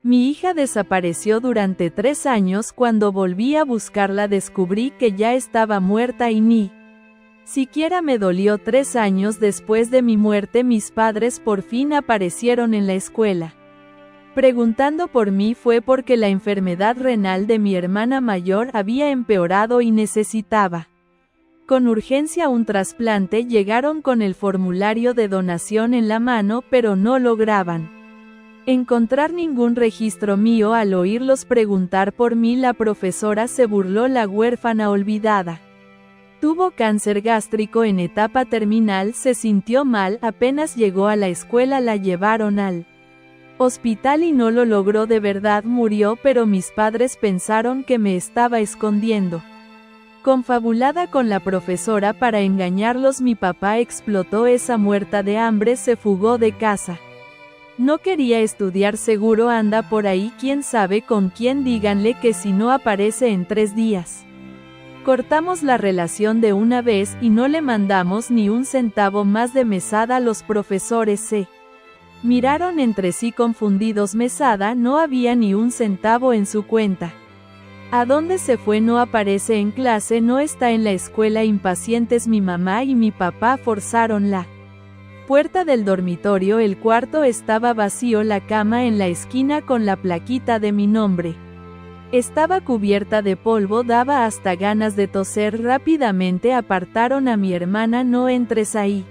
Mi hija desapareció durante 3 años. Cuando volví a buscarla descubrí que ya estaba muerta y ni siquiera me dolió. 3 años después de mi muerte mis padres por fin aparecieron en la escuela. Preguntando por mí. Fue porque la enfermedad renal de mi hermana mayor había empeorado y necesitaba con urgencia un trasplante. Llegaron con el formulario de donación en la mano, pero no lograban encontrar ningún registro mío. Al oírlos preguntar por mí, la profesora se burló. La huérfana olvidada tuvo cáncer gástrico en etapa terminal. Se sintió mal. Apenas llegó a la escuela la llevaron al hospital y no lo logró. De verdad murió, pero mis padres pensaron que me estaba escondiendo. Confabulada con la profesora para engañarlos, mi papá explotó esa muerta de hambre. Se fugó de casa. No quería estudiar. Seguro anda por ahí, quién sabe con quién. Díganle que si no aparece en 3 días. Cortamos la relación de una vez y no le mandamos ni un centavo más de mesada. Los profesores se miraron entre sí confundidos. Mesada, no había ni un centavo en su cuenta. ¿A dónde se fue? No aparece en clase, no está en la escuela. Impacientes, mi mamá y mi papá forzaron la puerta del dormitorio. El cuarto estaba vacío. La cama en la esquina con la plaquita de mi nombre estaba cubierta de polvo. Daba hasta ganas de toser. Rápidamente apartaron a mi hermana. No entres ahí.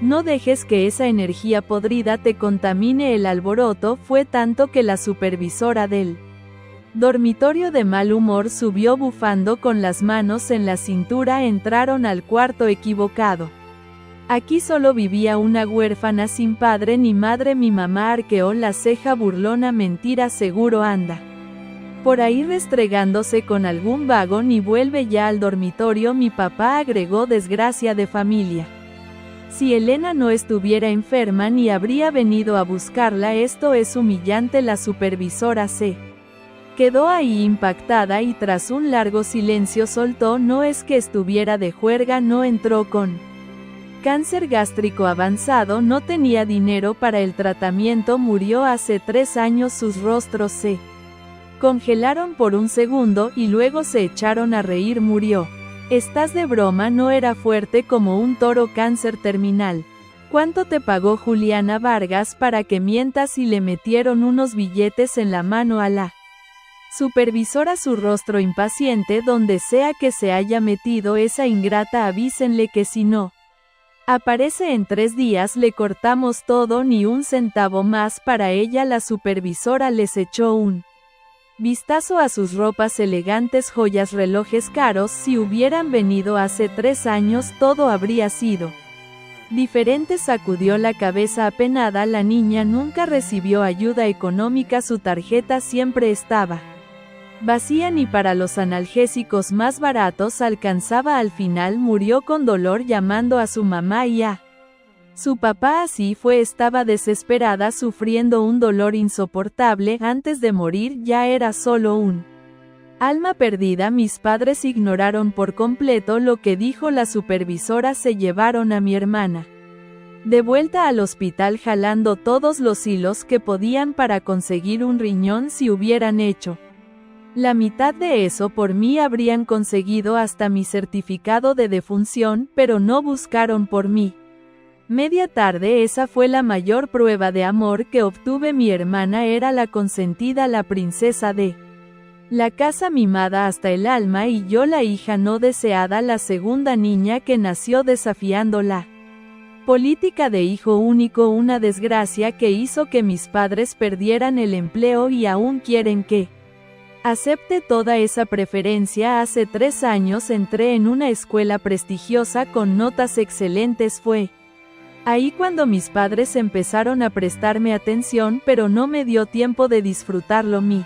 No dejes que esa energía podrida te contamine. El alboroto fue tanto que la supervisora del dormitorio, de mal humor, subió bufando con las manos en la cintura. Entraron al cuarto equivocado. Aquí solo vivía una huérfana sin padre ni madre. Mi mamá arqueó la ceja burlona. Mentira, seguro anda por ahí restregándose con algún vago. Ni vuelve ya al dormitorio. Mi papá agregó: desgracia de familia. Si Elena no estuviera enferma ni habría venido a buscarla. Esto es humillante. La supervisora se quedó ahí impactada y tras un largo silencio soltó: no es que estuviera de juerga, no entró con cáncer gástrico avanzado, no tenía dinero para el tratamiento, murió hace 3 años. Sus rostros se congelaron por un segundo y luego se echaron a reír. Murió. ¿Estás de broma? No era fuerte como un toro. Cáncer terminal. ¿Cuánto te pagó Juliana Vargas para que mientas? Y le metieron unos billetes en la mano a la supervisora. Su rostro impaciente. Donde sea que se haya metido esa ingrata, avísenle que si no aparece en 3 días le cortamos todo. Ni un centavo más para ella. La supervisora les echó un vistazo a sus ropas elegantes, joyas, relojes caros. Si hubieran venido hace 3 años todo habría sido diferente. Sacudió la cabeza apenada. La niña nunca recibió ayuda económica. Su tarjeta siempre estaba vacía. Ni para los analgésicos más baratos alcanzaba. Al final murió con dolor llamando a su mamá y a su papá. Así fue. Estaba desesperada, sufriendo un dolor insoportable. Antes de morir ya era solo un alma perdida. Mis padres ignoraron por completo lo que dijo la supervisora. Se llevaron a mi hermana de vuelta al hospital jalando todos los hilos que podían para conseguir un riñón. Si hubieran hecho la mitad de eso por mí habrían conseguido hasta mi certificado de defunción, pero no buscaron por mí. Media tarde. Esa fue la mayor prueba de amor que obtuve. Mi hermana era la consentida, la princesa de la casa, mimada hasta el alma, y yo la hija no deseada, la segunda niña que nació desafiando la política de hijo único. Una desgracia que hizo que mis padres perdieran el empleo y aún quieren que acepte toda esa preferencia. Hace 3 años entré en una escuela prestigiosa con notas excelentes. Fue ahí cuando mis padres empezaron a prestarme atención, pero no me dio tiempo de disfrutarlo. Mi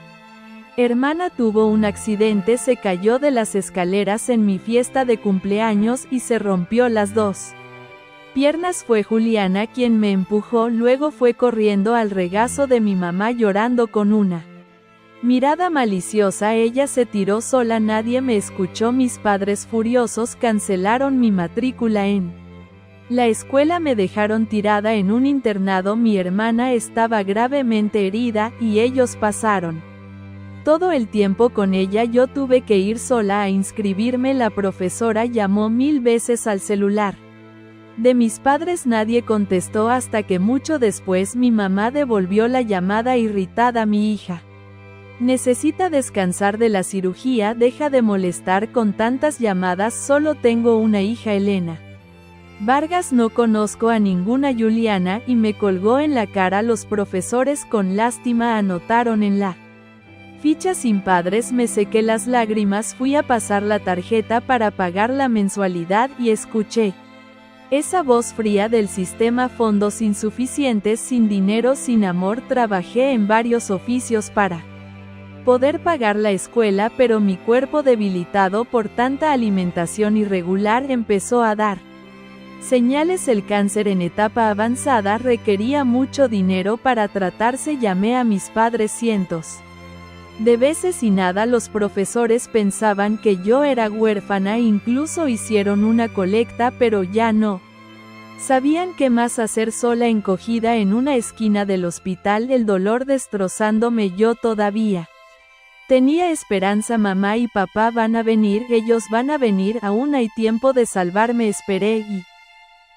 hermana tuvo un accidente, se cayó de las escaleras en mi fiesta de cumpleaños y se rompió las 2 piernas. Fue Juliana quien me empujó, luego fue corriendo al regazo de mi mamá llorando con una mirada maliciosa. Ella se tiró sola, nadie me escuchó. Mis padres furiosos cancelaron mi matrícula en La escuela me dejaron tirada en un internado, mi hermana estaba gravemente herida, y ellos pasaron todo el tiempo con ella, yo tuve que ir sola a inscribirme, la profesora llamó 1000 veces al celular de mis padres, nadie contestó hasta que mucho después mi mamá devolvió la llamada irritada: mi hija necesita descansar de la cirugía, deja de molestar con tantas llamadas, solo tengo una hija, Elena Vargas, no conozco a ninguna Juliana, y me colgó en la cara. Los profesores con lástima anotaron en la ficha: sin padres. Me sequé las lágrimas, fui a pasar la tarjeta para pagar la mensualidad y escuché esa voz fría del sistema: fondos insuficientes, sin dinero, sin amor. Trabajé en varios oficios para poder pagar la escuela, pero mi cuerpo, debilitado por tanta alimentación irregular, empezó a dar señales. El cáncer en etapa avanzada requería mucho dinero para tratarse. Llamé a mis padres cientos de veces y nada. Los profesores pensaban que yo era huérfana, incluso hicieron una colecta, pero ya no sabían qué más hacer. Sola, encogida en una esquina del hospital, el dolor destrozándome, yo todavía tenía esperanza. Mamá y papá van a venir, ellos van a venir, aún hay tiempo de salvarme.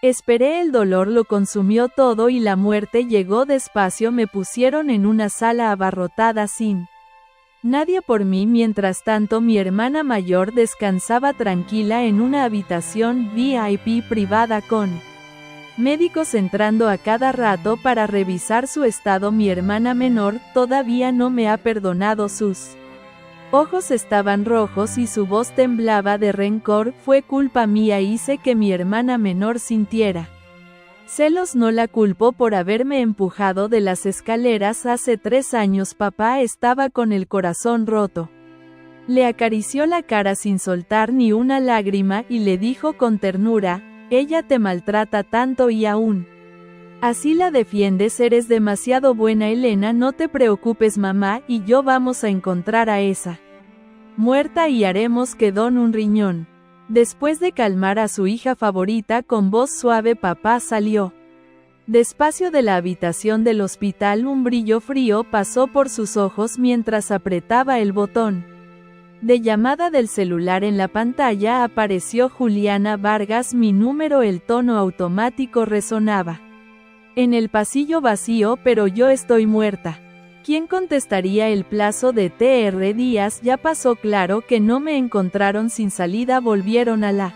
Esperé, el dolor lo consumió todo y la muerte llegó despacio. Me pusieron en una sala abarrotada sin nadie por mí. Mientras tanto, mi hermana mayor descansaba tranquila en una habitación VIP privada con médicos entrando a cada rato para revisar su estado. Mi hermana menor todavía no me ha perdonado, sus ojos estaban rojos y su voz temblaba de rencor. Fue culpa mía, hice que mi hermana menor sintiera celos, no la culpo por haberme empujado de las escaleras hace 3 años. Papá estaba con el corazón roto. Le acarició la cara sin soltar ni una lágrima y le dijo con ternura: ella te maltrata tanto y aún así la defiendes, eres demasiado buena. Elena, no te preocupes, mamá y yo vamos a encontrar a esa muerta y haremos que done un riñón. Después de calmar a su hija favorita con voz suave, papá salió despacio de la habitación del hospital. Un brillo frío pasó por sus ojos mientras apretaba el botón de llamada del celular. En la pantalla apareció Juliana Vargas, mi número. El tono automático resonaba en el pasillo vacío: pero yo estoy muerta. ¿Quién contestaría? El plazo de 3 días ya pasó. Claro que no me encontraron sin salida. Volvieron a la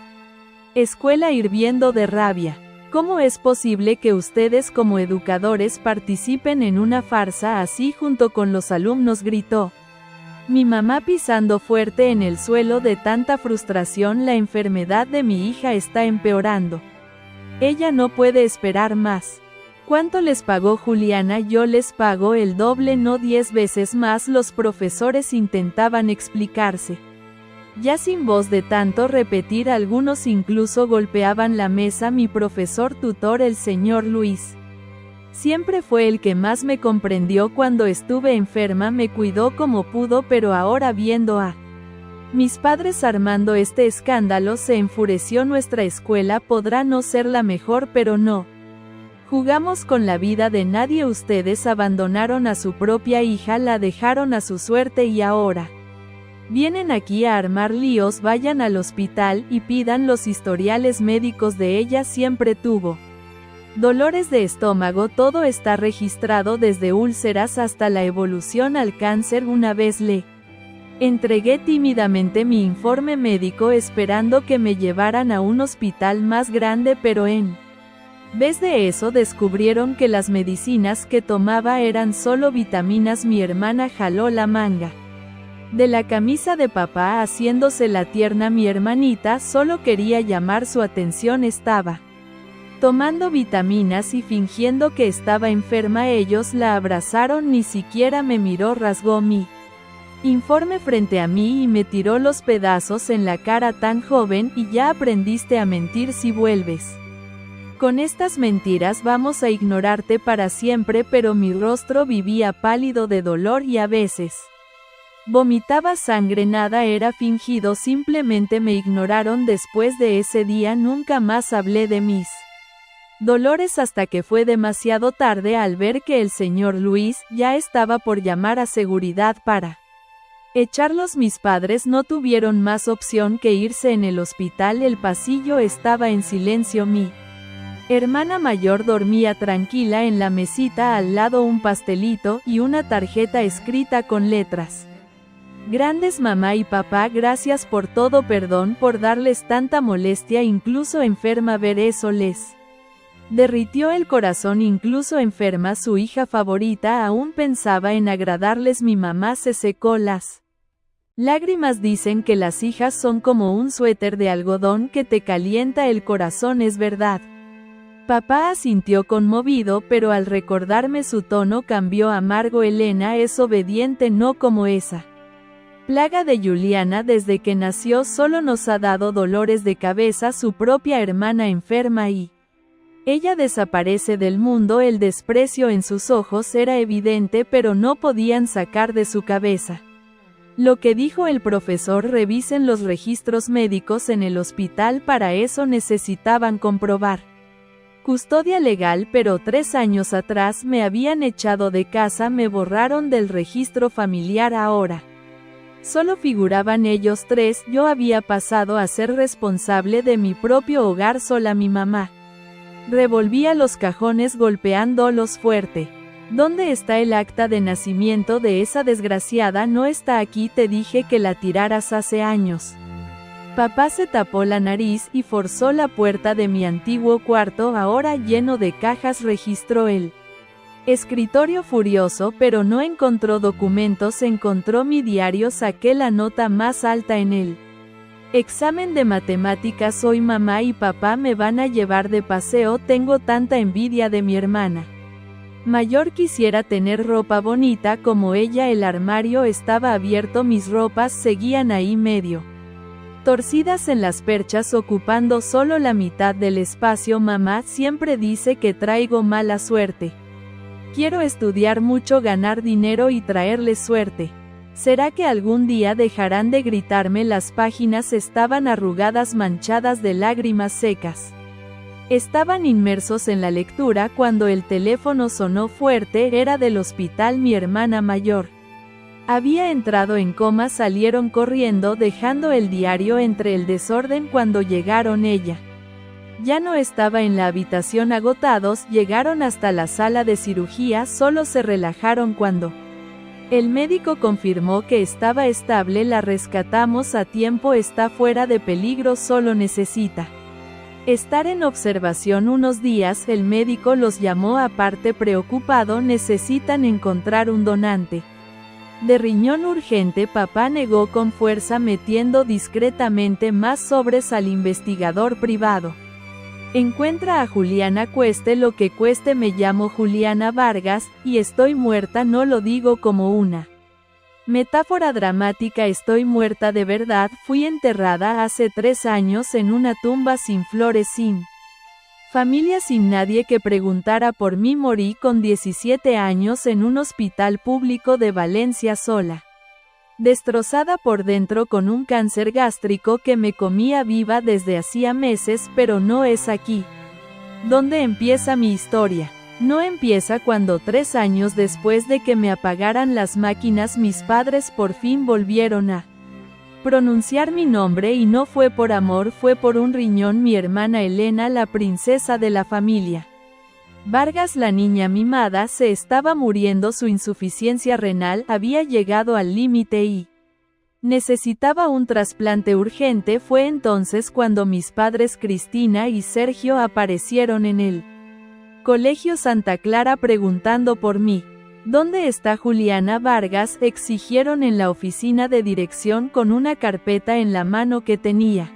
escuela hirviendo de rabia. ¿Cómo es posible que ustedes como educadores participen en una farsa así junto con los alumnos?, gritó mi mamá pisando fuerte en el suelo de tanta frustración. La enfermedad de mi hija está empeorando. Ella no puede esperar más. ¿Cuánto les pagó Juliana? Yo les pago el doble, no 10 veces más. Los profesores intentaban explicarse, ya sin voz de tanto repetir. Algunos incluso golpeaban la mesa. Mi profesor tutor, el señor Luis, siempre fue el que más me comprendió cuando estuve enferma, me cuidó como pudo, pero ahora viendo a mis padres armando este escándalo, se enfureció. Nuestra escuela podrá no ser la mejor, pero no jugamos con la vida de nadie. Ustedes abandonaron a su propia hija, la dejaron a su suerte y ahora vienen aquí a armar líos. Vayan al hospital y pidan los historiales médicos de ella. Siempre tuvo dolores de estómago, todo está registrado desde úlceras hasta la evolución al cáncer. Una vez le entregué tímidamente mi informe médico esperando que me llevaran a un hospital más grande, pero en vez de eso descubrieron que las medicinas que tomaba eran solo vitaminas. Mi hermana jaló la manga de la camisa de papá haciéndose la tierna. Mi hermanita solo quería llamar su atención, estaba tomando vitaminas y fingiendo que estaba enferma. Ellos la abrazaron, ni siquiera me miró, rasgó mi informe frente a mí y me tiró los pedazos en la cara. Tan joven y ya aprendiste a mentir. Si vuelves con estas mentiras vamos a ignorarte para siempre. Pero mi rostro vivía pálido de dolor y a veces vomitaba sangre. Nada era fingido, simplemente me ignoraron. Después de ese día nunca más hablé de mis Dolores hasta que fue demasiado tarde al ver que el señor Luis ya estaba por llamar a seguridad para echarlos. Mis padres no tuvieron más opción que irse en el hospital. El pasillo estaba en silencio. Mi hermana mayor dormía tranquila en la mesita, al lado un pastelito y una tarjeta escrita con letras grandes: mamá y papá, gracias por todo, perdón por darles tanta molestia, incluso enferma. Ver eso les derritió el corazón. Incluso enferma, su hija favorita aún pensaba en agradarles. Mi mamá se secó las lágrimas. Dicen que las hijas son como un suéter de algodón que te calienta el corazón. Es verdad. Papá asintió conmovido, pero al recordarme su tono cambió amargo. Elena es obediente, no como esa plaga de Juliana. Desde que nació solo nos ha dado dolores de cabeza. Su propia hermana enferma y ella desaparece del mundo. El desprecio en sus ojos era evidente, pero no podían sacar de su cabeza lo que dijo el profesor: revisen los registros médicos en el hospital. Para eso necesitaban comprobar custodia legal, pero 3 años atrás me habían echado de casa, me borraron del registro familiar. Ahora solo figuraban ellos 3, yo había pasado a ser responsable de mi propio hogar sola. Mi mamá revolvía los cajones golpeándolos fuerte. ¿Dónde está el acta de nacimiento de esa desgraciada? No está aquí, te dije que la tiraras hace años. Papá se tapó la nariz y forzó la puerta de mi antiguo cuarto, ahora lleno de cajas. Registró el escritorio furioso, pero no encontró documentos. Encontró mi diario. Saqué la nota más alta en el examen de matemáticas. Hoy mamá y papá me van a llevar de paseo. Tengo tanta envidia de mi hermana mayor. Quisiera tener ropa bonita como ella. El armario estaba abierto, mis ropas seguían ahí medio torcidas en las perchas, ocupando solo la mitad del espacio. Mamá siempre dice que traigo mala suerte. Quiero estudiar mucho, ganar dinero y traerles suerte. ¿Será que algún día dejarán de gritarme? Las páginas estaban arrugadas, manchadas de lágrimas secas. Estaban inmersos en la lectura cuando el teléfono sonó fuerte. Era del hospital. Mi hermana mayor había entrado en coma. Salieron corriendo dejando el diario entre el desorden. Cuando llegaron, ella ya no estaba en la habitación. Agotados, llegaron hasta la sala de cirugía. Solo se relajaron cuando el médico confirmó que estaba estable. La rescatamos a tiempo, está fuera de peligro, solo necesita estar en observación unos días. El médico los llamó aparte preocupado. Necesitan encontrar un donante de riñón urgente. Papá negó con fuerza, metiendo discretamente más sobres al investigador privado. Encuentra a Juliana, cueste lo que cueste. Me llamo Juliana Vargas, y estoy muerta. No lo digo como una metáfora dramática, estoy muerta de verdad. Fui enterrada hace 3 años en una tumba sin flores, sin familia, sin nadie que preguntara por mí. Morí con 17 años en un hospital público de Valencia, sola, destrozada por dentro, con un cáncer gástrico que me comía viva desde hacía meses. Pero no es aquí donde empieza mi historia. No empieza cuando 3 años después de que me apagaran las máquinas, mis padres por fin volvieron a pronunciar mi nombre, y no fue por amor, fue por un riñón. Mi hermana Elena, la princesa de la familia Vargas, la niña mimada, se estaba muriendo. Su insuficiencia renal había llegado al límite y necesitaba un trasplante urgente. Fue entonces cuando mis padres Cristina y Sergio aparecieron en el Colegio Santa Clara preguntando por mí. ¿Dónde está Juliana Vargas?, exigieron en la oficina de dirección con una carpeta en la mano que tenía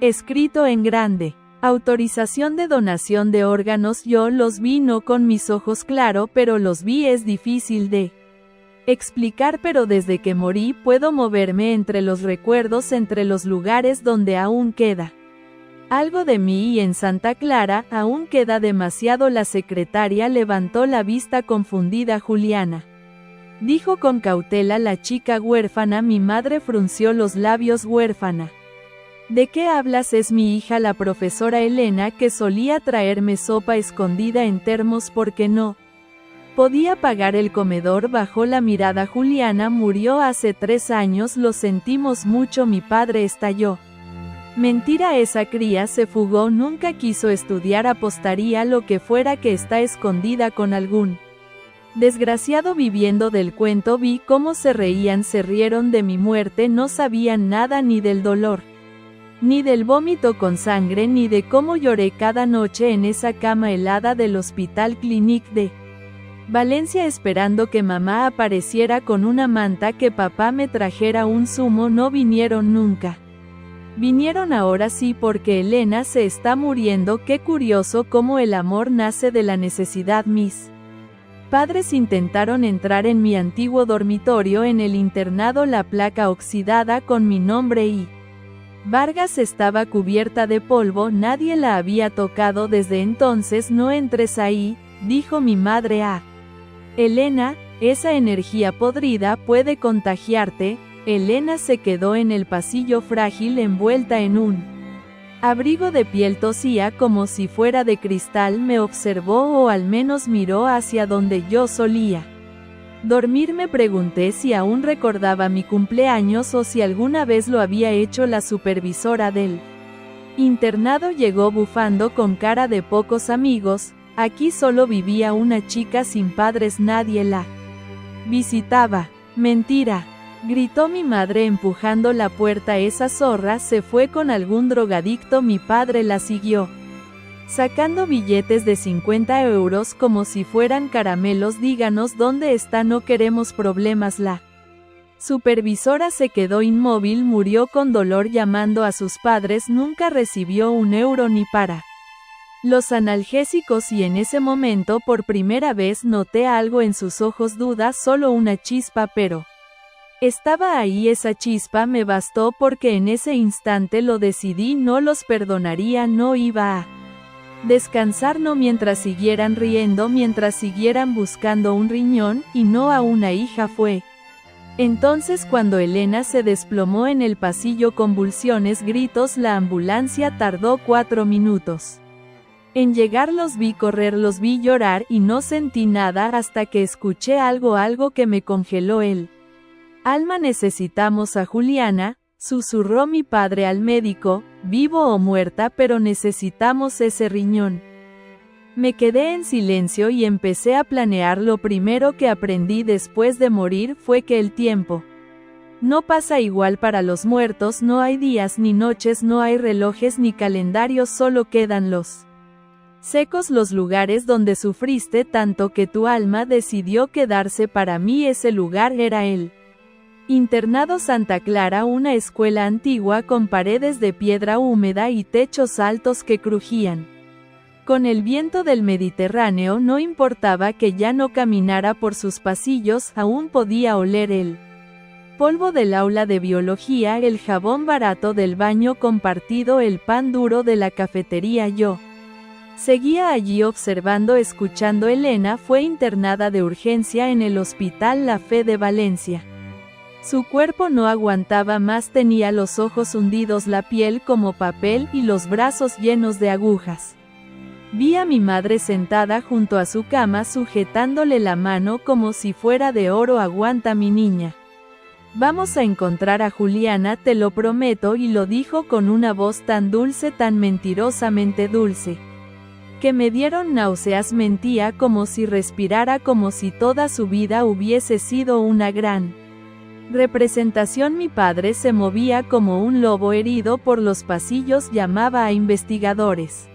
escrito en grande: autorización de donación de órganos. Yo los vi, no con mis ojos, claro, pero los vi. Es difícil de explicar, pero desde que morí puedo moverme entre los recuerdos, entre los lugares donde aún queda algo de mí, y en Santa Clara aún queda demasiado. La secretaria levantó la vista confundida. Juliana, dijo con cautela la chica huérfana. Mi madre frunció los labios. Huérfana. ¿De qué hablas? Es mi hija la profesora Elena, que solía traerme sopa escondida en termos porque no podía pagar el comedor. Bajó la mirada. Juliana murió hace 3 años, lo sentimos mucho, mi padre estalló. Mentira, esa cría se fugó, nunca quiso estudiar, apostaría lo que fuera que está escondida con algún desgraciado viviendo del cuento. Vi cómo se reían, se rieron de mi muerte, no sabían nada ni del dolor, ni del vómito con sangre, ni de cómo lloré cada noche en esa cama helada del Hospital Clínic de Valencia esperando que mamá apareciera con una manta, que papá me trajera un zumo. No vinieron nunca. Vinieron ahora sí, porque Elena se está muriendo. Qué curioso cómo el amor nace de la necesidad. Mis padres intentaron entrar en mi antiguo dormitorio en el internado. La placa oxidada con mi nombre y Vargas estaba cubierta de polvo, nadie la había tocado desde entonces. No entres ahí, dijo mi madre a Elena, esa energía podrida puede contagiarte. Elena se quedó en el pasillo frágil, envuelta en un abrigo de piel, tosía como si fuera de cristal. Me observó, o al menos miró hacia donde yo solía dormir. Me pregunté si aún recordaba mi cumpleaños o si alguna vez lo había hecho. La supervisora del internado llegó bufando con cara de pocos amigos. Aquí solo vivía una chica sin padres, nadie la visitaba. Mentira, gritó mi madre empujando la puerta. Esa zorra se fue con algún drogadicto. Mi padre la siguió, sacando billetes de 50 euros como si fueran caramelos. Díganos dónde está, no queremos problemas. La supervisora se quedó inmóvil, murió con dolor llamando a sus padres. Nunca recibió un euro ni para los analgésicos, y en ese momento por primera vez noté algo en sus ojos, duda, solo una chispa, pero estaba ahí. Esa chispa me bastó, porque en ese instante lo decidí, no los perdonaría, no iba a descansar, no mientras siguieran riendo, mientras siguieran buscando un riñón, y no a una hija. Fue entonces cuando Elena se desplomó en el pasillo, convulsiones, gritos. La ambulancia tardó 4 minutos en llegar. Los vi correr, los vi llorar, y no sentí nada hasta que escuché algo que me congeló el alma. Necesitamos a Juliana, susurró mi padre al médico, vivo o muerta, pero necesitamos ese riñón. Me quedé en silencio y empecé a planear. Lo primero que aprendí después de morir fue que el tiempo no pasa igual para los muertos. No hay días ni noches, no hay relojes ni calendarios, solo quedan los secos, los lugares donde sufriste tanto que tu alma decidió quedarse. Para mí ese lugar era el internado Santa Clara, una escuela antigua con paredes de piedra húmeda y techos altos que crujían con el viento del Mediterráneo. No importaba que ya no caminara por sus pasillos, aún podía oler el polvo del aula de biología, el jabón barato del baño compartido, el pan duro de la cafetería. Yo seguía allí observando, escuchando. Elena fue internada de urgencia en el Hospital La Fe de Valencia. Su cuerpo no aguantaba más, tenía los ojos hundidos, la piel como papel y los brazos llenos de agujas. Vi a mi madre sentada junto a su cama, sujetándole la mano como si fuera de oro. Aguanta, mi niña. Vamos a encontrar a Juliana, te lo prometo, y lo dijo con una voz tan dulce, tan mentirosamente dulce, que me dieron náuseas. Mentía como si respirara, como si toda su vida hubiese sido una gran representación. Mi padre se movía como un lobo herido por los pasillos, llamaba a investigadores,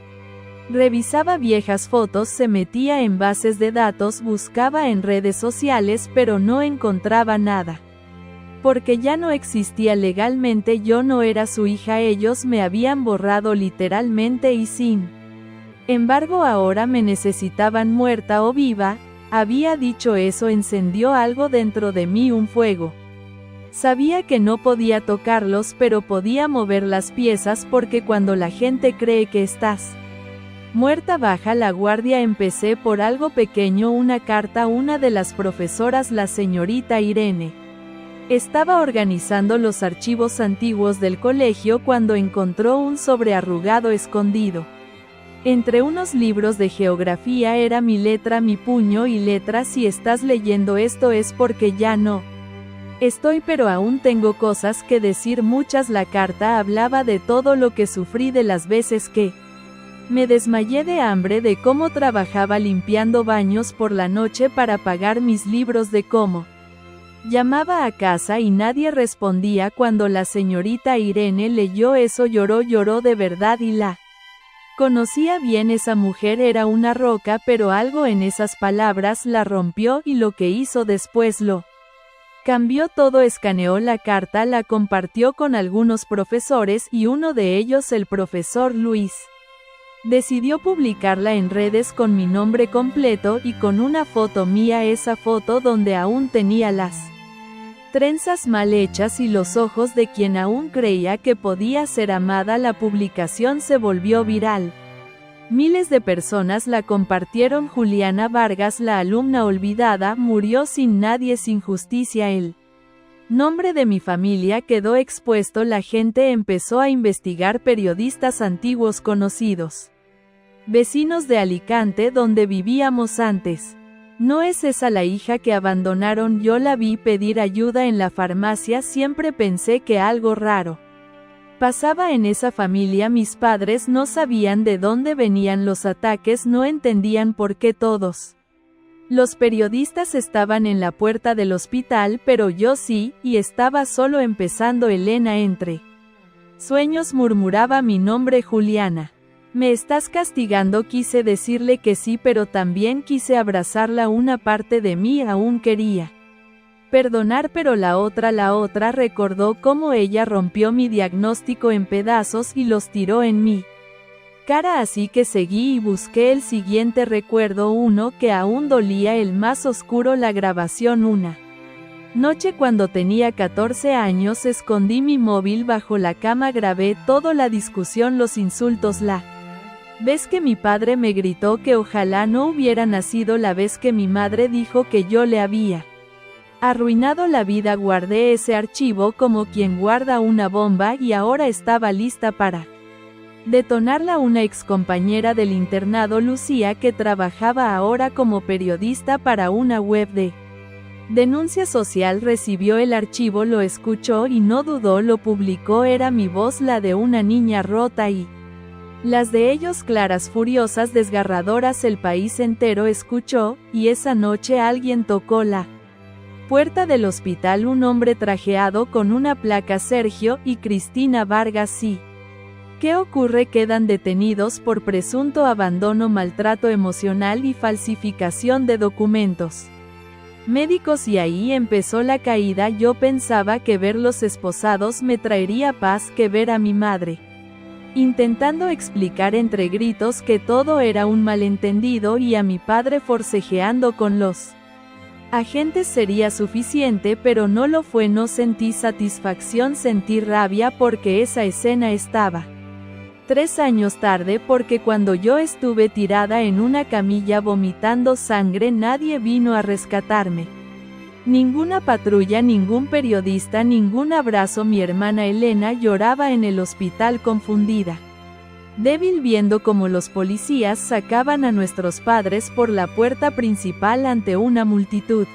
revisaba viejas fotos, se metía en bases de datos, buscaba en redes sociales, pero no encontraba nada. Porque ya no existía legalmente, yo no era su hija, ellos me habían borrado literalmente y sin embargo ahora me necesitaban muerta o viva. Había dicho eso, encendió algo dentro de mí, un fuego. Sabía que no podía tocarlos, pero podía mover las piezas, porque cuando la gente cree que estás muerta, baja la guardia. Empecé por algo pequeño, una carta, una de las profesoras, la señorita Irene Estaba organizando los archivos antiguos del colegio cuando encontró un sobre arrugado escondido. Entre unos libros de geografía era mi letra, mi puño y letra. Si estás leyendo esto es porque ya no estoy, pero aún tengo cosas que decir, muchas. La carta hablaba de todo lo que sufrí, de las veces que me desmayé de hambre, de cómo trabajaba limpiando baños por la noche para pagar mis libros, de cómo llamaba a casa y nadie respondía. Cuando la señorita Irene leyó eso lloró de verdad y la conocía bien. Esa mujer era una roca, pero algo en esas palabras la rompió y lo que hizo después lo cambió todo. Escaneó la carta, la compartió con algunos profesores y uno de ellos, el profesor Luis, decidió publicarla en redes con mi nombre completo y con una foto mía, esa foto donde aún tenía las trenzas mal hechas y los ojos de quien aún creía que podía ser amada. La publicación se volvió viral. Miles de personas la compartieron. Juliana Vargas, la alumna olvidada, murió sin nadie, sin justicia. El nombre de mi familia quedó expuesto. La gente empezó a investigar, periodistas antiguos conocidos, vecinos de Alicante donde vivíamos antes. ¿No es esa la hija que abandonaron? Yo la vi pedir ayuda en la farmacia. Siempre pensé que algo raro pasaba en esa familia. Mis padres no sabían de dónde venían los ataques, no entendían por qué todos los periodistas estaban en la puerta del hospital, pero yo sí, y estaba solo empezando. Elena, entre sueños murmuraba mi nombre. Juliana, me estás castigando. Quise decirle que sí, pero también quise abrazarla. Una parte de mí aún quería perdonar, pero la otra recordó cómo ella rompió mi diagnóstico en pedazos y los tiró en mi cara, así que seguí y busqué el siguiente recuerdo, uno que aún dolía, el más oscuro. La grabación: una noche cuando tenía 14 años, escondí mi móvil bajo la cama, grabé todo, la discusión, los insultos, la vez que mi padre me gritó que ojalá no hubiera nacido, la vez que mi madre dijo que yo le había arruinado la vida. Guardé ese archivo como quien guarda una bomba y ahora estaba lista para detonarla. Una excompañera del internado, Lucía, que trabajaba ahora como periodista para una web de denuncia social, recibió el archivo, lo escuchó y no dudó, lo publicó. Era mi voz, la de una niña rota y las de ellos, claras, furiosas, desgarradoras. El país entero escuchó, y esa noche alguien tocó la puerta del hospital, un hombre trajeado con una placa: Sergio y Cristina Vargas. Sí. ¿Qué ocurre? Quedan detenidos por presunto abandono, maltrato emocional y falsificación de documentos médicos. Y ahí empezó la caída. Yo pensaba que verlos esposados me traería paz, que ver a mi madre intentando explicar entre gritos que todo era un malentendido y a mi padre forcejeando con los agentes sería suficiente, pero no lo fue. No sentí satisfacción, sentí rabia porque esa escena estaba 3 años tarde, porque cuando yo estuve tirada en una camilla vomitando sangre, nadie vino a rescatarme. Ninguna patrulla, ningún periodista, ningún abrazo. Mi hermana Elena lloraba en el hospital, confundida, débil, viendo cómo los policías sacaban a nuestros padres por la puerta principal ante una multitud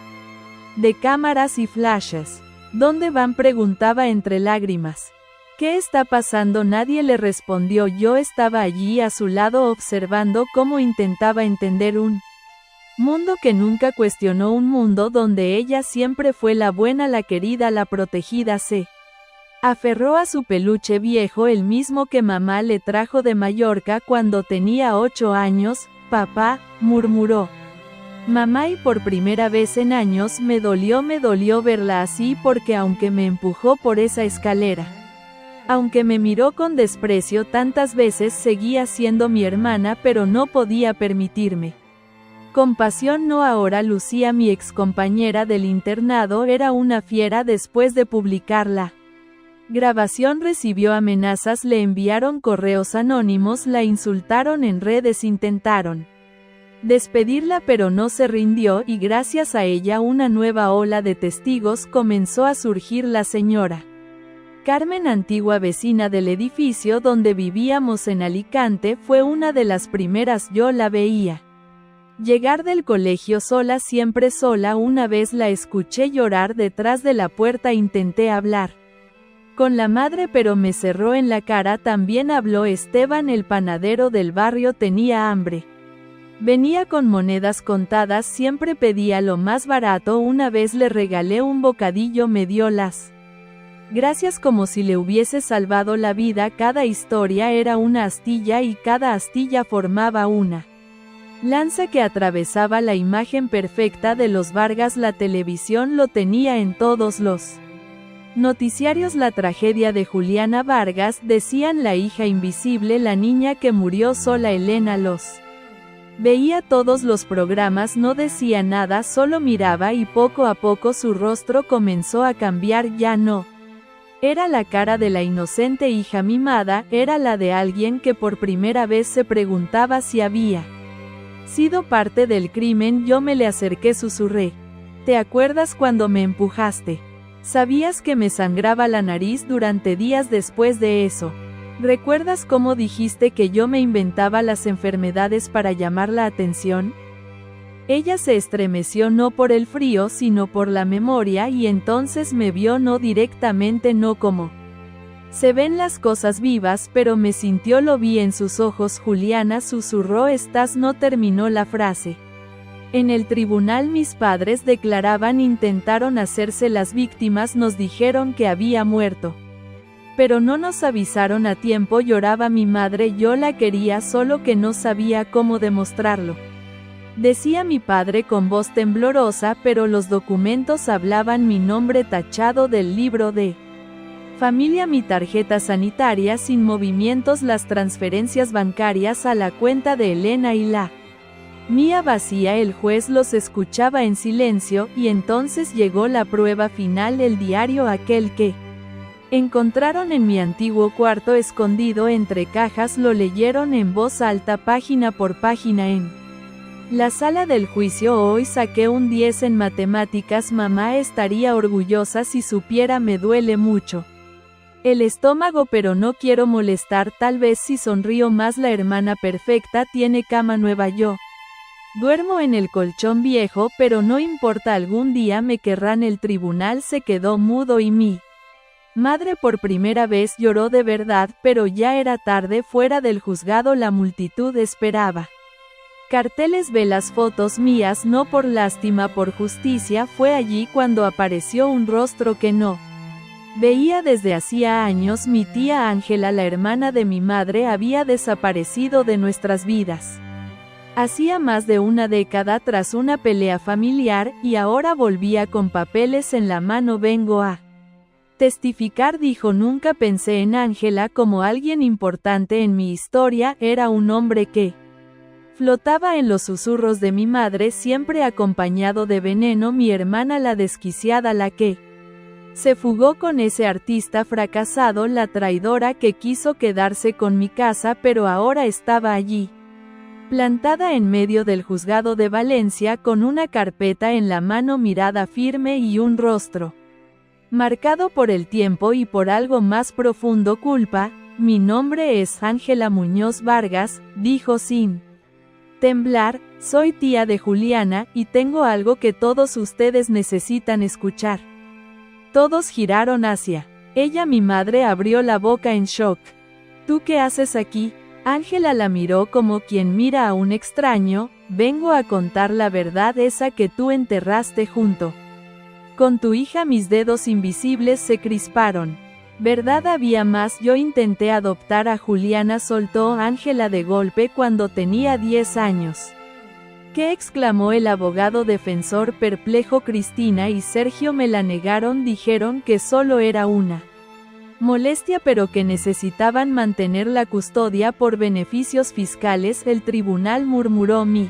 de cámaras y flashes. ¿Dónde van?, preguntaba entre lágrimas. ¿Qué está pasando? Nadie le respondió. Yo estaba allí a su lado observando cómo intentaba entender un mundo que nunca cuestionó, un mundo donde ella siempre fue la buena, la querida, la protegida. Se aferró a su peluche viejo, el mismo que mamá le trajo de Mallorca cuando tenía 8 años. Papá, murmuró mamá, y por primera vez en años me dolió verla así, porque aunque me empujó por esa escalera, aunque me miró con desprecio tantas veces, seguía siendo mi hermana, pero no podía permitirme compasión. No ahora. Lucía, mi excompañera del internado, era una fiera. Después de publicar la grabación recibió amenazas, le enviaron correos anónimos, la insultaron en redes, intentaron despedirla, pero no se rindió y gracias a ella una nueva ola de testigos comenzó a surgir. La señora Carmen, antigua vecina del edificio donde vivíamos en Alicante, fue una de las primeras. Yo la veía llegar del colegio sola, siempre sola. Una vez la escuché llorar detrás de la puerta. Intenté hablar con la madre, pero me cerró en la cara. También habló Esteban, el panadero del barrio. Tenía hambre. Venía con monedas contadas, siempre pedía lo más barato. Una vez le regalé un bocadillo, me dio las gracias como si le hubiese salvado la vida. Cada historia era una astilla y cada astilla formaba una lanza que atravesaba la imagen perfecta de los Vargas. La televisión lo tenía en todos los noticiarios. La tragedia de Juliana Vargas, decían, la hija invisible, la niña que murió sola. Elena los veía todos los programas, no decía nada, solo miraba y poco a poco su rostro comenzó a cambiar. Ya no era la cara de la inocente hija mimada, era la de alguien que por primera vez se preguntaba si había sido parte del crimen. Yo me le acerqué, susurré: ¿te acuerdas cuando me empujaste? ¿Sabías que me sangraba la nariz durante días después de eso? ¿Recuerdas cómo dijiste que yo me inventaba las enfermedades para llamar la atención? Ella se estremeció, no por el frío sino por la memoria, y entonces me vio, no directamente, no como se ven las cosas vivas, pero me sintió, lo vi en sus ojos. Juliana, susurró. ¿Estás? No terminó la frase. En el tribunal mis padres declaraban, intentaron hacerse las víctimas, nos dijeron que había muerto. Pero no nos avisaron a tiempo. Lloraba mi madre, yo la quería, solo que no sabía cómo demostrarlo. Decía mi padre con voz temblorosa, pero los documentos hablaban mi nombre tachado del libro de familia, mi tarjeta sanitaria sin movimientos, las transferencias bancarias a la cuenta de Elena y la mía vacía. El juez los escuchaba en silencio, y entonces llegó la prueba final, el diario aquel que encontraron en mi antiguo cuarto escondido entre cajas. Lo leyeron en voz alta, página por página, en la sala del juicio. Hoy saqué un 10 en matemáticas. Mamá estaría orgullosa si supiera. Me duele mucho el estómago, pero no quiero molestar. Tal vez si sonrío más. La hermana perfecta tiene cama nueva. Yo duermo en el colchón viejo, pero no importa, algún día me querrán. El tribunal se quedó mudo y mi madre por primera vez lloró de verdad, pero ya era tarde. Fuera del juzgado la multitud esperaba carteles. Ve las fotos mías, no por lástima, por justicia. Fue allí cuando apareció un rostro que no veía desde hacía años. Mi tía Ángela, la hermana de mi madre, había desaparecido de nuestras vidas hacía más de una década tras una pelea familiar, y ahora volvía con papeles en la mano. Vengo a testificar, dijo. Nunca pensé en Ángela como alguien importante en mi historia. Era un hombre que flotaba en los susurros de mi madre, siempre acompañado de veneno. Mi hermana, la desquiciada, la que se fugó con ese artista fracasado, la traidora que quiso quedarse con mi casa, pero ahora estaba allí, plantada en medio del juzgado de Valencia, con una carpeta en la mano, mirada firme y un rostro marcado por el tiempo y por algo más profundo. Culpa. Mi nombre es Ángela Muñoz Vargas, dijo sin temblar. Soy tía de Juliana, y tengo algo que todos ustedes necesitan escuchar. Todos giraron hacia ella. Mi madre abrió la boca en shock. ¿Tú qué haces aquí? Ángela la miró como quien mira a un extraño. Vengo a contar la verdad, esa que tú enterraste junto con tu hija. Mis dedos invisibles se crisparon. ¿Verdad? Había más. Yo intenté adoptar a Juliana, soltó Ángela de golpe, cuando tenía 10 años. ¿Qué? Exclamó el abogado defensor perplejo. Cristina y Sergio me la negaron, dijeron que solo era una molestia, pero que necesitaban mantener la custodia por beneficios fiscales. El tribunal, murmuró. Mi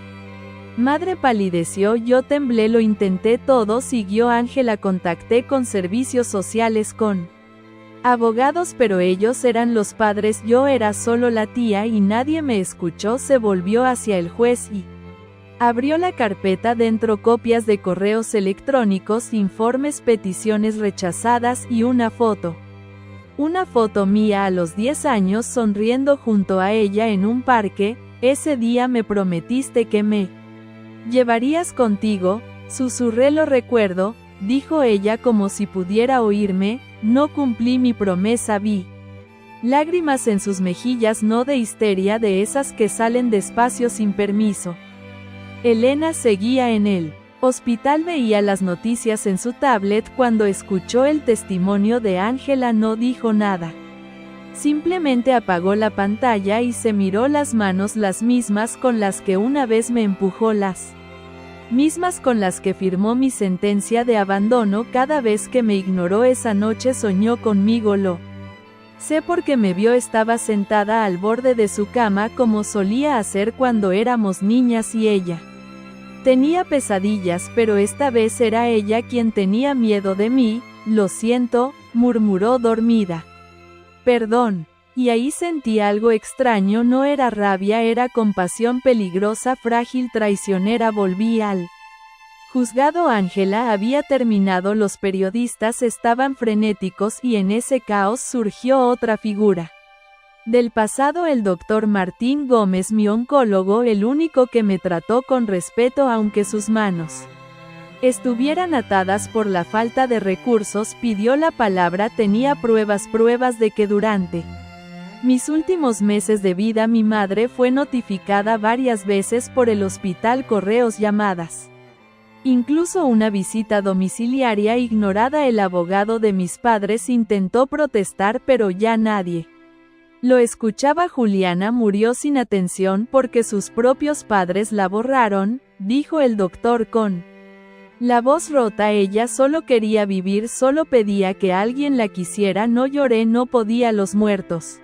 madre palideció. Yo temblé. Lo intenté todo, siguió Ángela. Contacté con servicios sociales, con abogados, pero ellos eran los padres. Yo era solo la tía y nadie me escuchó. Se volvió hacia el juez y Abrió la carpeta dentro copias de correos electrónicos, informes, peticiones rechazadas y una foto. Una foto mía a los 10 años sonriendo junto a ella en un parque. Ese día me prometiste que me llevarías contigo, susurré. Lo recuerdo, dijo ella como si pudiera oírme. No cumplí mi promesa. Vi lágrimas en sus mejillas, no de histeria, de esas que salen despacio sin permiso. Elena seguía en el hospital, veía las noticias en su tablet. Cuando escuchó el testimonio de Ángela no dijo nada. Simplemente apagó la pantalla y se miró las manos, las mismas con las que una vez me empujó, las mismas con las que firmó mi sentencia de abandono. Cada vez que me ignoró esa noche soñó conmigo. Lo sé porque me vio, estaba sentada al borde de su cama como solía hacer cuando éramos niñas y ella tenía pesadillas, pero esta vez era ella quien tenía miedo de mí. Lo siento, murmuró dormida. Perdón. Y ahí sentí algo extraño, no era rabia, era compasión, peligrosa, frágil, traicionera. Volví al juzgado. Ángela había terminado, los periodistas estaban frenéticos y en ese caos surgió otra figura del pasado, el doctor Martín Gómez, mi oncólogo, el único que me trató con respeto aunque sus manos estuvieran atadas por la falta de recursos. Pidió la palabra. Tenía pruebas de que durante mis últimos meses de vida mi madre fue notificada varias veces por el hospital, correos, llamadas, incluso una visita domiciliaria ignorada. El abogado de mis padres intentó protestar, pero ya nadie lo escuchaba. Juliana murió sin atención porque sus propios padres la borraron, dijo el doctor con la voz rota. Ella solo quería vivir, solo pedía que alguien la quisiera. No lloré, no podía. Los muertos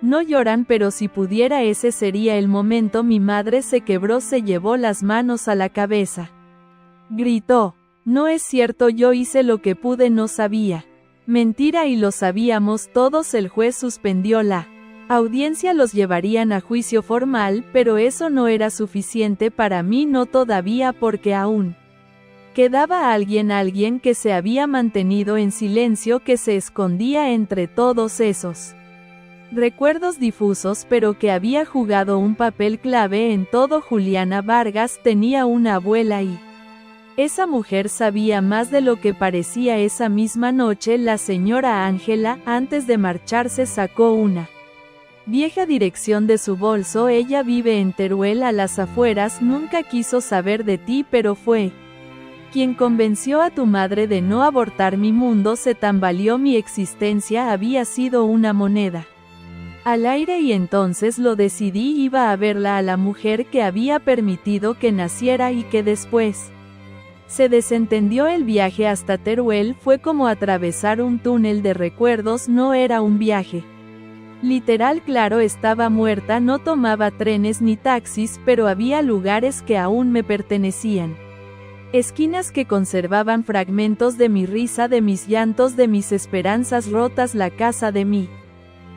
no lloran, pero si pudiera ese sería el momento. Mi madre se quebró, se llevó las manos a la cabeza. Gritó. No es cierto, yo hice lo que pude, no sabía. Mentira, y lo sabíamos todos. El juez suspendió la audiencia, los llevarían a juicio formal, pero eso no era suficiente para mí, no todavía, porque aún quedaba alguien que se había mantenido en silencio, que se escondía entre todos esos recuerdos difusos, pero que había jugado un papel clave en todo. Juliana Vargas tenía una abuela y esa mujer sabía más de lo que parecía. Esa misma noche la señora Ángela, antes de marcharse, sacó una vieja dirección de su bolso. Ella vive en Teruel, a las afueras. Nunca quiso saber de ti, pero fue quien convenció a tu madre de no abortar. Mi mundo se tambaleó, mi existencia había sido una moneda al aire y entonces lo decidí. Iba a verla, a la mujer que había permitido que naciera y que después se desentendió. El viaje hasta Teruel fue como atravesar un túnel de recuerdos. No era un viaje literal, claro, estaba muerta, no tomaba trenes ni taxis, pero había lugares que aún me pertenecían. Esquinas que conservaban fragmentos de mi risa, de mis llantos, de mis esperanzas rotas. La casa de mi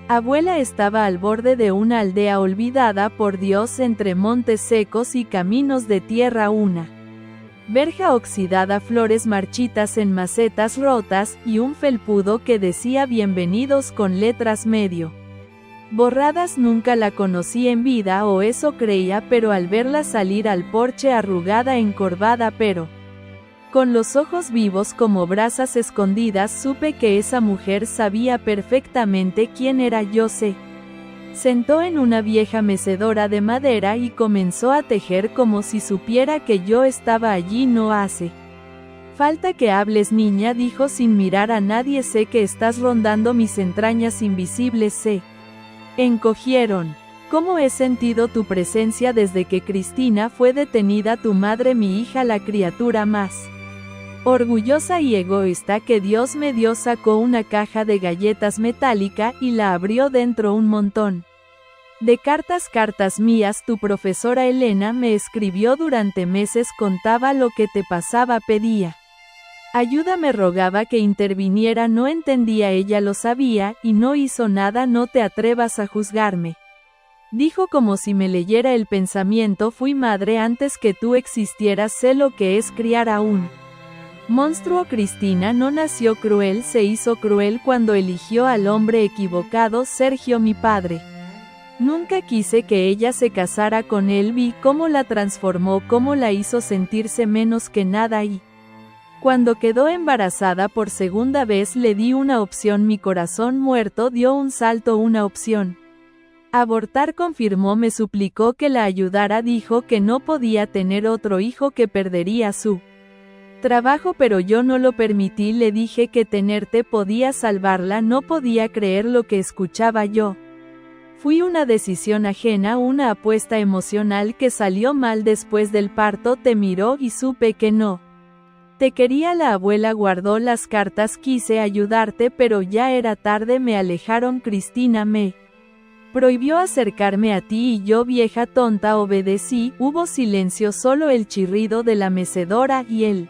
abuela estaba al borde de una aldea olvidada por Dios, entre montes secos y caminos de tierra. Una verja oxidada, flores marchitas en macetas rotas, y un felpudo que decía bienvenidos con letras medio borradas. Nunca la conocí en vida, o eso creía, pero al verla salir al porche, arrugada, encorvada, pero con los ojos vivos como brasas escondidas, supe que esa mujer sabía perfectamente quién era. Yo sé. Sentó en una vieja mecedora de madera y comenzó a tejer como si supiera que yo estaba allí. No hace falta que hables, niña, dijo sin mirar a nadie. Sé que estás rondando mis entrañas invisibles. Se encogieron. ¿Cómo he sentido tu presencia desde que Cristina fue detenida? Tu madre, mi hija, la criatura más orgullosa y egoísta que Dios me dio. Sacó una caja de galletas metálica y la abrió. Dentro un montón de cartas mías. Tu profesora Elena me escribió durante meses, contaba lo que te pasaba, pedía ayuda, me rogaba que interviniera. No entendía, ella lo sabía, y no hizo nada. No te atrevas a juzgarme. Dijo como si me leyera el pensamiento: fui madre antes que tú existieras, sé lo que es criar a un monstruo. Cristina no nació cruel, se hizo cruel cuando eligió al hombre equivocado, Sergio, mi padre. Nunca quise que ella se casara con él, vi cómo la transformó, cómo la hizo sentirse menos que nada y cuando quedó embarazada por segunda vez le di una opción, mi corazón muerto dio un salto, una opción. Abortar, confirmó, me suplicó que la ayudara, dijo que no podía tener otro hijo, que perdería su trabajo, pero yo no lo permití, le dije que tenerte podía salvarla, no podía creer lo que escuchaba yo. Fui una decisión ajena, una apuesta emocional que salió mal después del parto, te miró y supe que no te quería. La abuela guardó las cartas, quise ayudarte, pero ya era tarde, me alejaron. Cristina me prohibió acercarme a ti y yo, vieja tonta, obedecí. Hubo silencio, solo el chirrido de la mecedora y el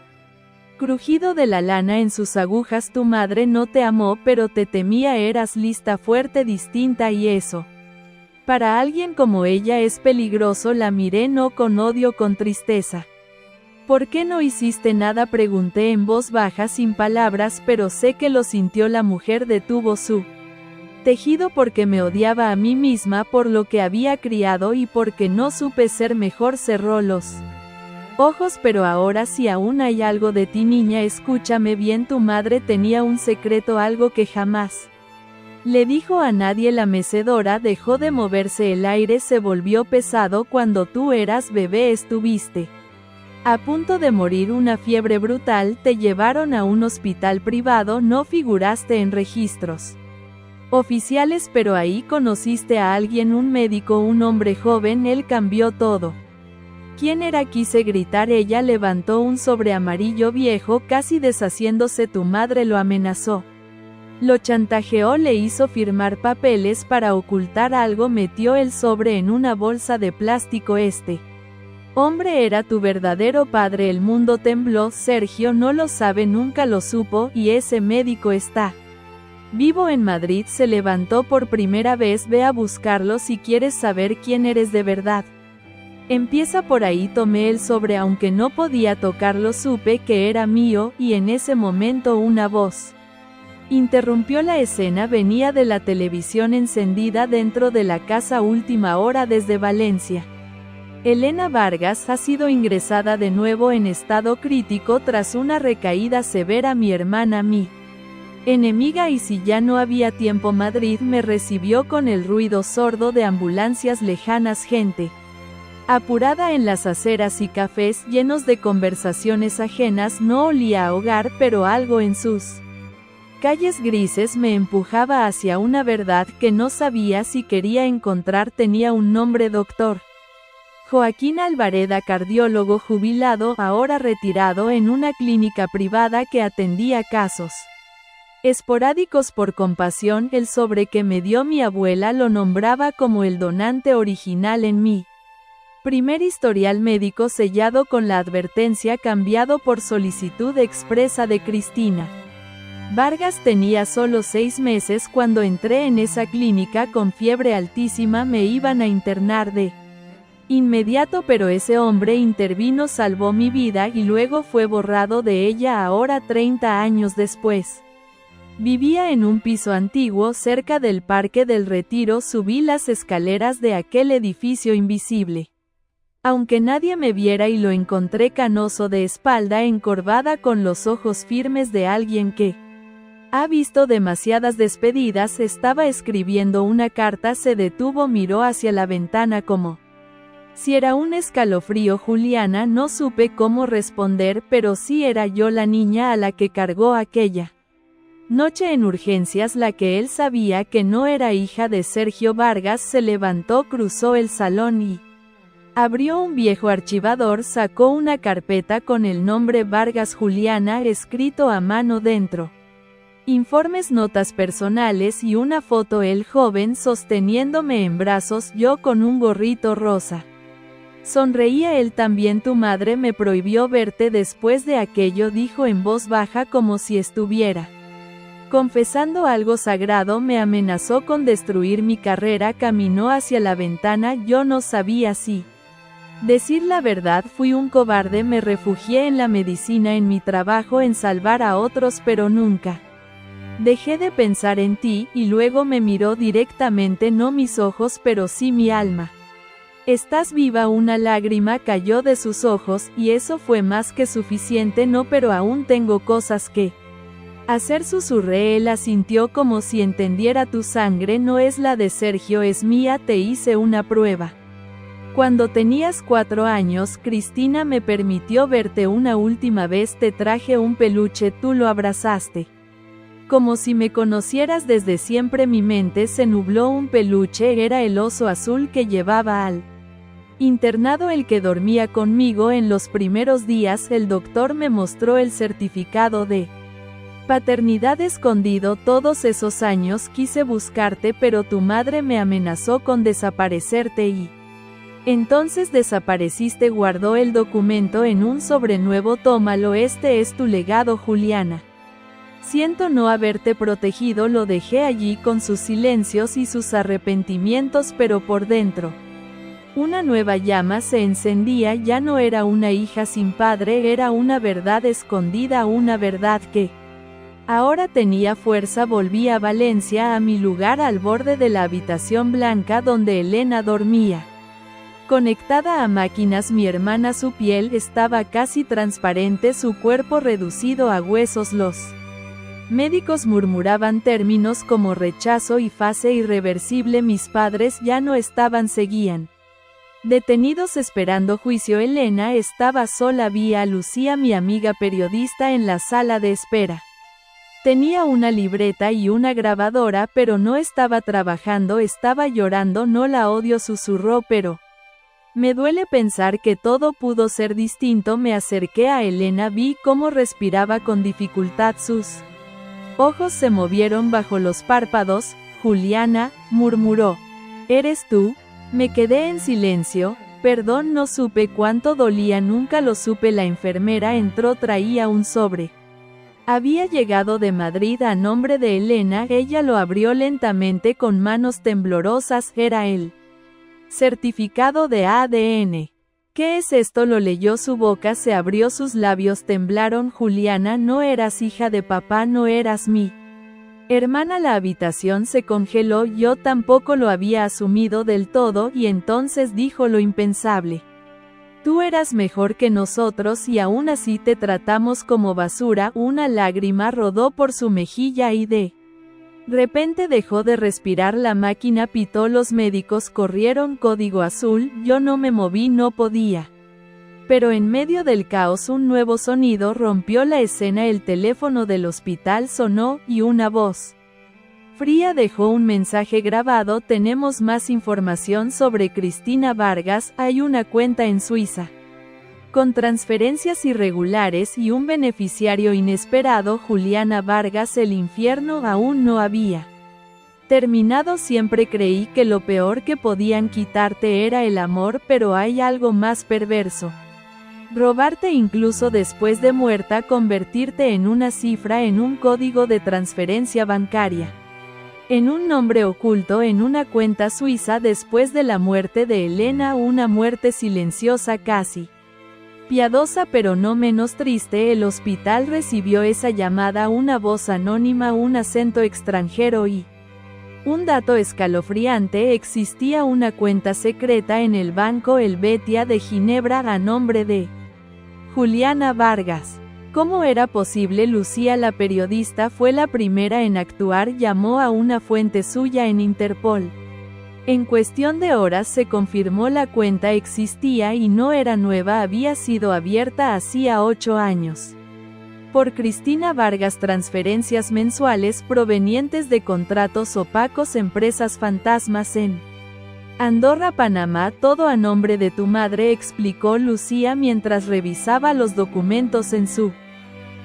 crujido de la lana en sus agujas. Tu madre no te amó, pero te temía, eras lista, fuerte, distinta, y eso para alguien como ella es peligroso. La miré, no con odio, con tristeza. ¿Por qué no hiciste nada?, pregunté en voz baja, sin palabras, pero sé que lo sintió. La mujer detuvo su tejido porque me odiaba a mí misma por lo que había criado y porque no supe ser mejor. Cerró los ojos. Pero ahora si aún hay algo de ti, niña, escúchame bien, tu madre tenía un secreto, algo que jamás le dijo a nadie. La mecedora dejó de moverse, el aire se volvió pesado. Cuando tú eras bebé estuviste a punto de morir, una fiebre brutal, te llevaron a un hospital privado, no figuraste en registros oficiales, pero ahí conociste a alguien, un médico, un hombre joven, él cambió todo. ¿Quién era?, quise gritar. Ella levantó un sobre amarillo viejo, casi deshaciéndose. Tu madre lo amenazó, lo chantajeó, le hizo firmar papeles para ocultar algo, metió el sobre en una bolsa de plástico. Este hombre era tu verdadero padre. El mundo tembló. Sergio no lo sabe, nunca lo supo, y ese médico está vivo en Madrid. Se levantó por primera vez, ve a buscarlo si quieres saber quién eres de verdad. Empieza por ahí. Tomé el sobre, aunque no podía tocarlo, supe que era mío, y en ese momento una voz interrumpió la escena. Venía de la televisión encendida dentro de la casa. Última hora desde Valencia. Elena Vargas ha sido ingresada de nuevo en estado crítico tras una recaída severa. Mi hermana, mi enemiga, y si ya no había tiempo. Madrid me recibió con el ruido sordo de ambulancias lejanas, gente apurada en las aceras y cafés llenos de conversaciones ajenas. No olía a hogar, pero algo en sus calles grises me empujaba hacia una verdad que no sabía si quería encontrar. Tenía un nombre: doctor Joaquín Alvareda, cardiólogo jubilado, ahora retirado en una clínica privada que atendía casos esporádicos por compasión. El sobre que me dio mi abuela lo nombraba como el donante original en mi primer historial médico, sellado con la advertencia, cambiado por solicitud expresa de Cristina Vargas. Tenía solo 6 meses cuando entré en esa clínica con fiebre altísima. Me iban a internar de inmediato, pero ese hombre intervino, salvó mi vida y luego fue borrado de ella. Ahora 30 años después. Vivía en un piso antiguo cerca del Parque del Retiro. Subí las escaleras de aquel edificio invisible, aunque nadie me viera, y lo encontré canoso, de espalda encorvada, con los ojos firmes de alguien que ha visto demasiadas despedidas. Estaba escribiendo una carta. Se detuvo, miró hacia la ventana como si era un escalofrío. Juliana, no supe cómo responder, pero sí era yo la niña a la que cargó aquella noche en urgencias, la que él sabía que no era hija de Sergio Vargas. Se levantó, cruzó el salón y abrió un viejo archivador. Sacó una carpeta con el nombre Vargas Juliana escrito a mano dentro. Informes, notas personales y una foto. El joven sosteniéndome en brazos, yo con un gorrito rosa. Sonreía él también. Tu madre me prohibió verte después de aquello, dijo en voz baja como si estuviera Confesando algo sagrado me amenazó con destruir mi carrera, caminó hacia la ventana, yo no sabía si decir la verdad, fui un cobarde, me refugié en la medicina, en mi trabajo, en salvar a otros, pero nunca dejé de pensar en ti, y luego me miró directamente, no mis ojos, pero sí mi alma. Estás viva, una lágrima cayó de sus ojos, y eso fue más que suficiente. No, pero aún tengo cosas que hacer, susurré. Él asintió como si entendiera. Tu sangre no es la de Sergio, es mía, te hice una prueba. Cuando tenías 4 años, Cristina me permitió verte una última vez, te traje un peluche, tú lo abrazaste. Como si me conocieras desde siempre, mi mente se nubló. Un peluche, era el oso azul que llevaba al internado, el que dormía conmigo en los primeros días. El doctor me mostró el certificado de paternidad escondido. Todos esos años quise buscarte, pero tu madre me amenazó con desaparecerte y entonces desapareciste. Guardó el documento en un sobre nuevo. Tómalo, este es tu legado, Juliana. Siento no haberte protegido. Lo dejé allí con sus silencios y sus arrepentimientos, pero por dentro una nueva llama se encendía. Ya no era una hija sin padre, era una verdad escondida, una verdad que ahora tenía fuerza. Volví a Valencia, a mi lugar al borde de la habitación blanca donde Elena dormía. Conectada a máquinas, mi hermana, su piel estaba casi transparente, su cuerpo reducido a huesos. Los médicos murmuraban términos como rechazo y fase irreversible. Mis padres ya no estaban, seguían detenidos esperando juicio. Elena estaba sola, vi a Lucía, mi amiga periodista, en la sala de espera. Tenía una libreta y una grabadora, pero no estaba trabajando, estaba llorando. No la odio, susurró, pero me duele pensar que todo pudo ser distinto. Me acerqué a Elena, vi cómo respiraba con dificultad, sus ojos se movieron bajo los párpados. Juliana, murmuró. ¿Eres tú? Me quedé en silencio. Perdón, no supe cuánto dolía, nunca lo supe. La enfermera entró, traía un sobre. Había llegado de Madrid a nombre de Elena. Ella lo abrió lentamente con manos temblorosas. Era el certificado de ADN. ¿Qué es esto? Lo leyó, su boca se abrió, sus labios temblaron. Juliana, no eras hija de papá, no eras mi hermana. La habitación se congeló. Yo tampoco lo había asumido del todo, y entonces dijo lo impensable. Tú eras mejor que nosotros y aún así te tratamos como basura. Una lágrima rodó por su mejilla y de repente dejó de respirar. La máquina pitó, los médicos corrieron código azul. Yo no me moví, no podía. Pero en medio del caos un nuevo sonido rompió la escena. El teléfono del hospital sonó, y una voz fría dejó un mensaje grabado. Tenemos más información sobre Cristina Vargas. Hay una cuenta en Suiza con transferencias irregulares y un beneficiario inesperado. Juliana Vargas. El infierno aún no había terminado. Siempre creí que lo peor que podían quitarte era el amor, pero hay algo más perverso. Robarte incluso después de muerta, convertirte en una cifra, en un código de transferencia bancaria, en un nombre oculto, en una cuenta suiza. Después de la muerte de Elena, una muerte silenciosa, casi piadosa, pero no menos triste. El hospital recibió esa llamada, una voz anónima, un acento extranjero y un dato escalofriante. Existía una cuenta secreta en el Banco Helvetia de Ginebra a nombre de Juliana Vargas. ¿Cómo era posible? Lucía, la periodista, fue la primera en actuar. Llamó a una fuente suya en Interpol. En cuestión de horas se confirmó, la cuenta existía y no era nueva, había sido abierta hacía 8 años. Por Cristina Vargas, transferencias mensuales provenientes de contratos opacos, empresas fantasmas en Andorra, Panamá, todo a nombre de tu madre, explicó Lucía mientras revisaba los documentos en su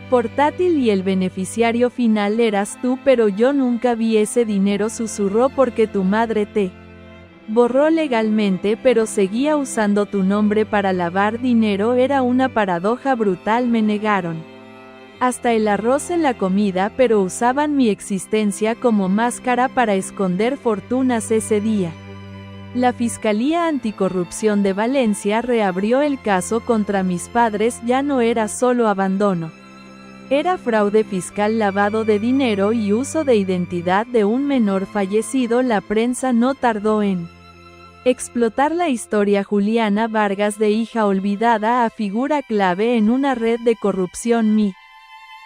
portátil. Y el beneficiario final eras tú, pero yo nunca vi ese dinero, susurró, porque tu madre te borró legalmente, pero seguía usando tu nombre para lavar dinero. Era una paradoja brutal, me negaron hasta el arroz en la comida, pero usaban mi existencia como máscara para esconder fortunas ese día. La Fiscalía Anticorrupción de Valencia reabrió el caso contra mis padres. Ya no era solo abandono. Era fraude fiscal, lavado de dinero y uso de identidad de un menor fallecido. La prensa no tardó en explotar la historia. Juliana Vargas, de hija olvidada a figura clave en una red de corrupción. Mi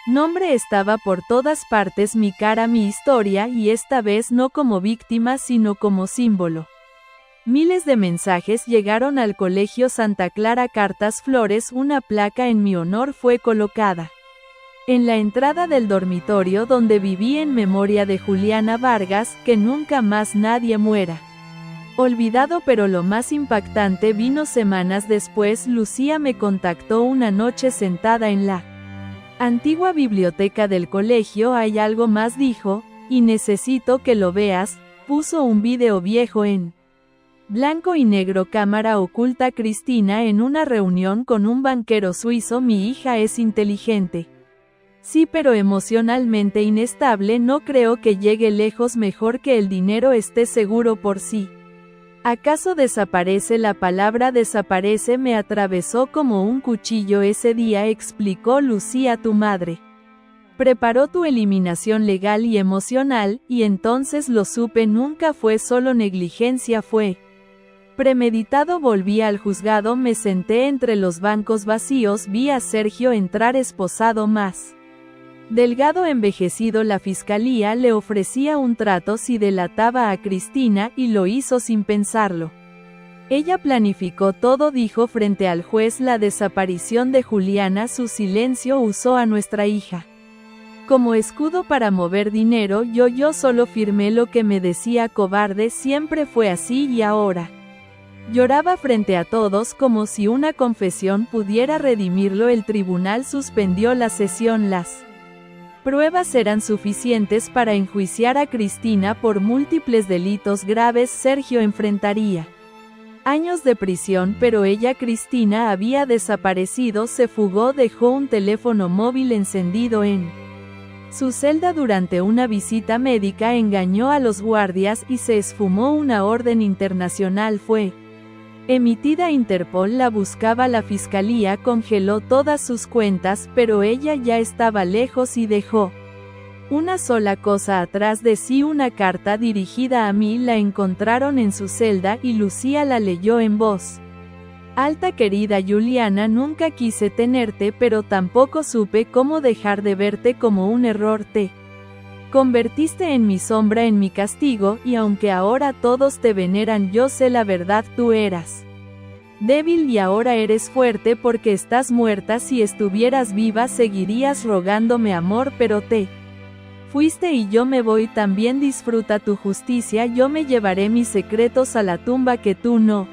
nombre estaba por todas partes, mi cara, mi historia, y esta vez no como víctima sino como símbolo. Miles de mensajes llegaron al Colegio Santa Clara, cartas, flores. Una placa en mi honor fue colocada en la entrada del dormitorio donde viví en memoria de Juliana Vargas. Que nunca más nadie muera olvidado. Pero lo más impactante vino semanas después. Lucía me contactó una noche sentada en la antigua biblioteca del colegio. Hay algo más, dijo, y necesito que lo veas. Puso un video viejo en blanco y negro, cámara oculta. Cristina en una reunión con un banquero suizo. Mi hija es inteligente. Sí, pero emocionalmente inestable. No creo que llegue lejos. Mejor que el dinero esté seguro por sí. ¿Acaso desaparece? La palabra desaparece me atravesó como un cuchillo ese día, explicó Lucía. Tu madre preparó tu eliminación legal y emocional, y entonces lo supe. Nunca fue solo negligencia, fue premeditado. Volví al juzgado, me senté entre los bancos vacíos, vi a Sergio entrar esposado, más delgado, envejecido. La fiscalía le ofrecía un trato si delataba a Cristina, y lo hizo sin pensarlo. Ella planificó todo, dijo frente al juez. La desaparición de Juliana, su silencio, usó a nuestra hija como escudo para mover dinero. Yo solo firmé lo que me decía. Cobarde, siempre fue así. Y ahora lloraba frente a todos como si una confesión pudiera redimirlo. El tribunal suspendió la sesión. Las pruebas eran suficientes para enjuiciar a Cristina por múltiples delitos graves. Sergio enfrentaría años de prisión, pero ella, Cristina, había desaparecido, se fugó, dejó un teléfono móvil encendido en su celda durante una visita médica, engañó a los guardias y se esfumó. Una orden internacional fue emitida. Interpol la buscaba. La fiscalía congeló todas sus cuentas, pero ella ya estaba lejos y dejó una sola cosa atrás de sí, una carta dirigida a mí. La encontraron en su celda y Lucía la leyó en voz alta. Querida Juliana, nunca quise tenerte, pero tampoco supe cómo dejar de verte como un error. Te convertiste en mi sombra, en mi castigo, y aunque ahora todos te veneran, yo sé la verdad. Tú eras débil y ahora eres fuerte porque estás muerta. Si estuvieras viva seguirías rogándome amor, pero te fuiste y yo me voy también. Disfruta tu justicia, yo me llevaré mis secretos a la tumba que tú no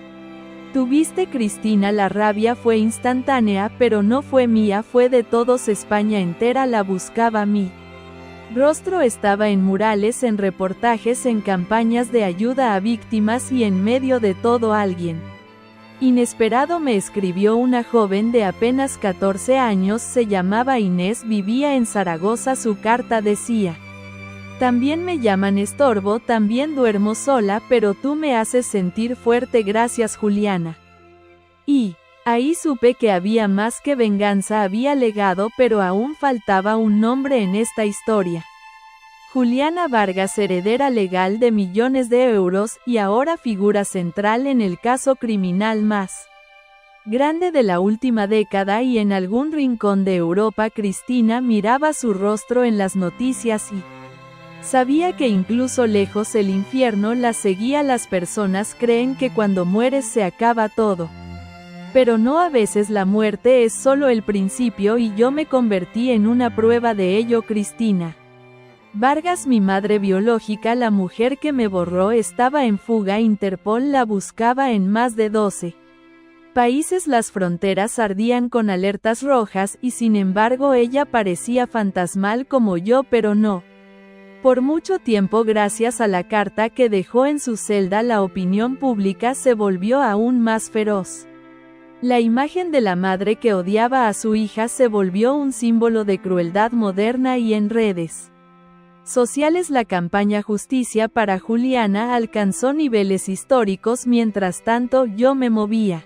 tuviste. Cristina, la rabia fue instantánea, pero no fue mía, fue de todos. España entera la buscaba. Mi rostro estaba en murales, en reportajes, en campañas de ayuda a víctimas, y en medio de todo alguien inesperado me escribió. Una joven de apenas 14 años, se llamaba Inés, vivía en Zaragoza. Su carta decía: también me llaman estorbo, también duermo sola, pero tú me haces sentir fuerte. Gracias, Juliana. Y ahí supe que había más que venganza. Había legado, pero aún faltaba un nombre en esta historia. Juliana Vargas, heredera legal de millones de euros, y ahora figura central en el caso criminal más grande de la última década, y en algún rincón de Europa Cristina miraba su rostro en las noticias y sabía que incluso lejos el infierno la seguía. Las personas creen que cuando mueres se acaba todo. Pero no, a veces la muerte es solo el principio, y yo me convertí en una prueba de ello. Cristina Vargas, mi madre biológica, la mujer que me borró, estaba en fuga. Interpol la buscaba en más de 12 países. Las fronteras ardían con alertas rojas, y sin embargo ella parecía fantasmal como yo, pero no por mucho tiempo. Gracias a la carta que dejó en su celda, la opinión pública se volvió aún más feroz. La imagen de la madre que odiaba a su hija se volvió un símbolo de crueldad moderna y en redes sociales la campaña Justicia para Juliana alcanzó niveles históricos. Mientras tanto yo me movía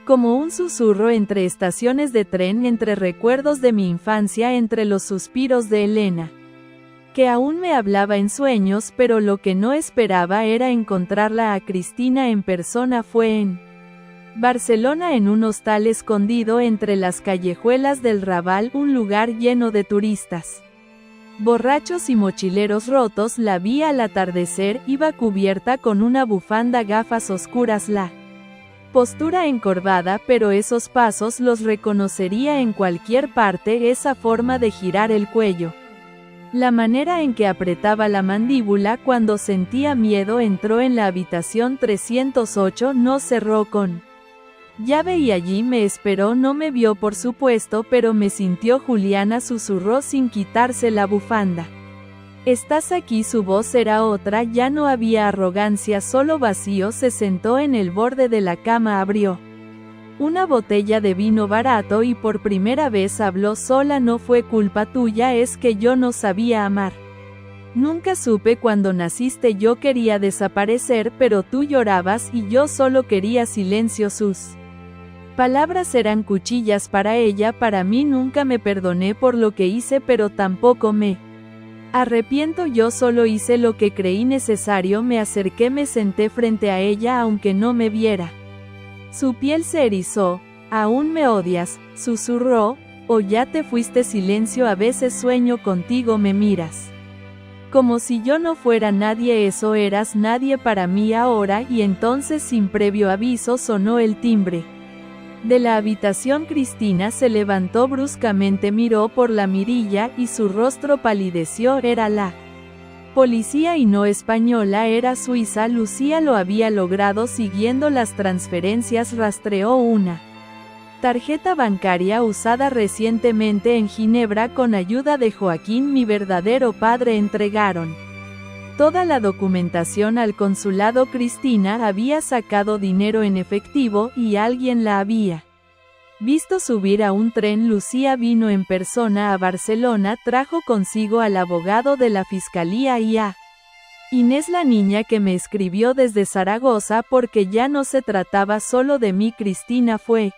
como un susurro entre estaciones de tren, entre recuerdos de mi infancia, entre los suspiros de Elena, que aún me hablaba en sueños, pero lo que no esperaba era encontrarla a Cristina en persona. Fue en Barcelona, en un hostal escondido entre las callejuelas del Raval, un lugar lleno de turistas, borrachos y mochileros rotos. La vi al atardecer, iba cubierta con una bufanda, gafas oscuras, la postura encorvada, pero esos pasos los reconocería en cualquier parte, esa forma de girar el cuello, la manera en que apretaba la mandíbula cuando sentía miedo. Entró en la habitación 308, no cerró con llave y allí me esperó. No me vio por supuesto, pero me sintió. Juliana susurró sin quitarse la bufanda. ¿Estás aquí? Su voz era otra, ya no había arrogancia, solo vacío. Se sentó en el borde de la cama, abrió una botella de vino barato y por primera vez habló sola. No fue culpa tuya, es que yo no sabía amar. Nunca supe cuando naciste. Yo quería desaparecer, pero tú llorabas y yo solo quería silencio. Sus palabras eran cuchillas para ella. Para mí nunca me perdoné por lo que hice, pero tampoco me arrepiento. Yo solo hice lo que creí necesario. Me acerqué, me senté frente a ella aunque no me viera. Su piel se erizó. ¿Aún me odias?, susurró, ¿o ya te fuiste? Silencio. A veces sueño contigo, me miras como si yo no fuera nadie. Eso eras nadie para mí ahora. Y entonces, sin previo aviso, sonó el timbre de la habitación. Cristina se levantó bruscamente, miró por la mirilla y su rostro palideció. Era la policía y no española, era suiza. Lucía lo había logrado siguiendo las transferencias. Rastreó una tarjeta bancaria usada recientemente en Ginebra con ayuda de Joaquín, mi verdadero padre. Entregaron toda la documentación al consulado. Cristina había sacado dinero en efectivo y alguien la había visto subir a un tren. Lucía vino en persona a Barcelona, trajo consigo al abogado de la fiscalía y a Inés, la niña que me escribió desde Zaragoza, porque ya no se trataba solo de mí. Cristina fue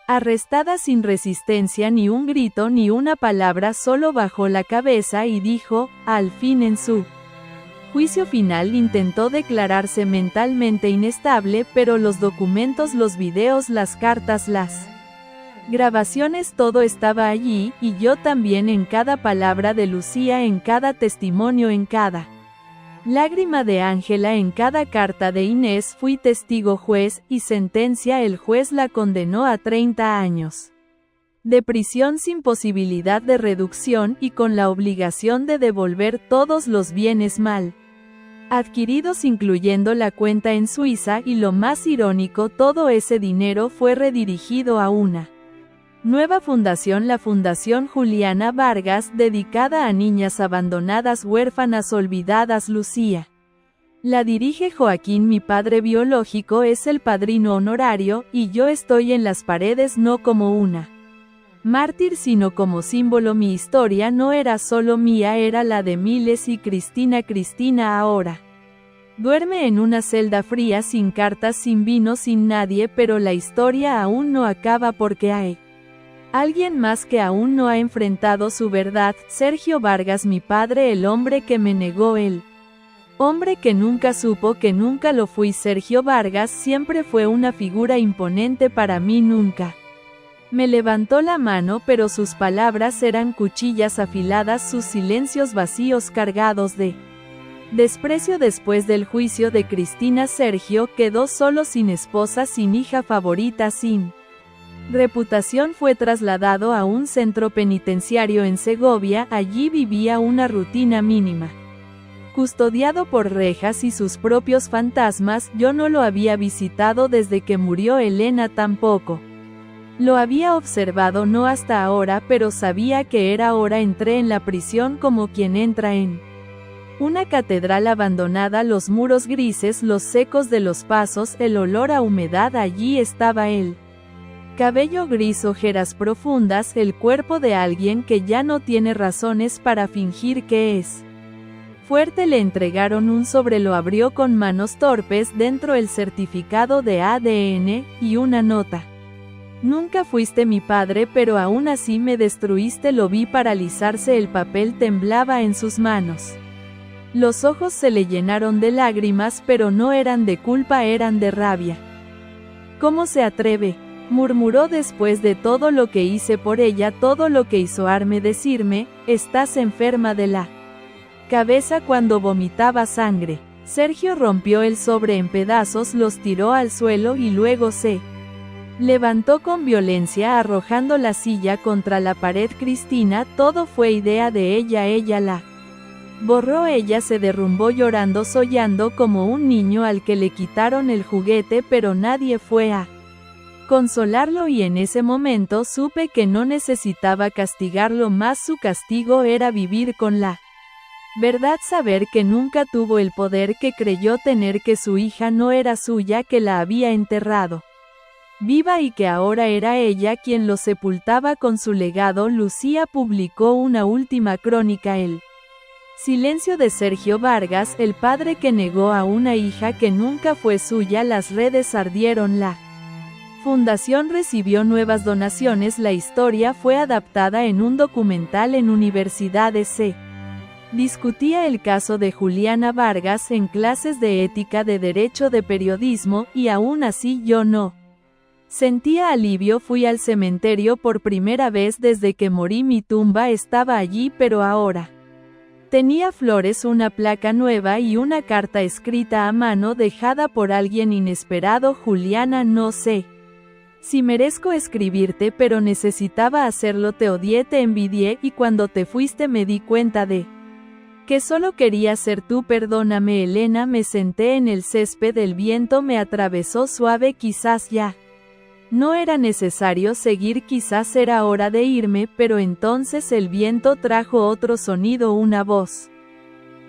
arrestada sin resistencia, ni un grito ni una palabra, solo bajó la cabeza y dijo, al fin en su juicio final. Intentó declararse mentalmente inestable, pero los documentos, los videos, las cartas, las grabaciones, todo estaba allí, y yo también, en cada palabra de Lucía, en cada testimonio, en cada lágrima de Ángela, en cada carta de Inés. Fui testigo, juez y sentencia. El juez la condenó a 30 años de prisión sin posibilidad de reducción y con la obligación de devolver todos los bienes mal adquiridos, incluyendo la cuenta en Suiza, y lo más irónico, todo ese dinero fue redirigido a una nueva fundación, la Fundación Juliana Vargas, dedicada a niñas abandonadas, huérfanas, olvidadas. Lucía la dirige Joaquín, mi padre biológico, es el padrino honorario, y yo estoy en las paredes no como una mártir, sino como símbolo. Mi historia no era solo mía, era la de miles. Y Cristina ahora duerme en una celda fría, sin cartas, sin vino, sin nadie, pero la historia aún no acaba, porque hay alguien más que aún no ha enfrentado su verdad. Sergio Vargas, mi padre, el hombre que me negó, el hombre que nunca supo que nunca lo fui. Sergio Vargas siempre fue una figura imponente para mí. Nunca me levantó la mano, pero sus palabras eran cuchillas afiladas, sus silencios vacíos cargados de desprecio. Después del juicio de Cristina, Sergio quedó solo, sin esposa, sin hija favorita, sin reputación. Fue trasladado a un centro penitenciario en Segovia. Allí vivía una rutina mínima, custodiado por rejas y sus propios fantasmas. Yo no lo había visitado desde que murió Elena, tampoco lo había observado, no hasta ahora, pero sabía que era hora. Entré en la prisión como quien entra en una catedral abandonada, los muros grises, los ecos de los pasos, el olor a humedad. Allí estaba él, Cabello gris, ojeras profundas, el cuerpo de alguien que ya no tiene razones para fingir que es fuerte. Le entregaron un sobre, lo abrió con manos torpes, dentro el certificado de ADN, y una nota. Nunca fuiste mi padre, pero aún así me destruiste. Lo vi paralizarse, el papel temblaba en sus manos. Los ojos se le llenaron de lágrimas, pero no eran de culpa, eran de rabia. ¿Cómo se atreve?, murmuró. Después de todo lo que hice por ella, todo lo que hizo Arme decirme, estás enferma de la cabeza, cuando vomitaba sangre. Sergio rompió el sobre en pedazos, los tiró al suelo y luego se levantó con violencia, arrojando la silla contra la pared. Cristina, todo fue idea de ella, ella la borró. Ella se derrumbó llorando, sollando como un niño al que le quitaron el juguete, pero nadie fue a consolarlo, y en ese momento supe que no necesitaba castigarlo más. Su castigo era vivir con la verdad, saber que nunca tuvo el poder que creyó tener, que su hija no era suya, que la había enterrado viva y que ahora era ella quien lo sepultaba con su legado. Lucía publicó una última crónica, El silencio de Sergio Vargas, el padre que negó a una hija que nunca fue suya. Las redes ardieron, la fundación recibió nuevas donaciones. La historia fue adaptada en un documental. En universidades se discutía el caso de Juliana Vargas en clases de ética, de derecho, de periodismo, y aún así yo no sentía alivio. Fui al cementerio por primera vez desde que morí. Mi tumba estaba allí, pero ahora tenía flores, una placa nueva y una carta escrita a mano dejada por alguien inesperado. Juliana, no sé si merezco escribirte, pero necesitaba hacerlo. Te odié, te envidié, y cuando te fuiste me di cuenta de que solo quería ser tú. Perdóname, Elena. Me senté en el césped, el viento me atravesó suave. Quizás ya no era necesario seguir, quizás era hora de irme, pero entonces el viento trajo otro sonido, una voz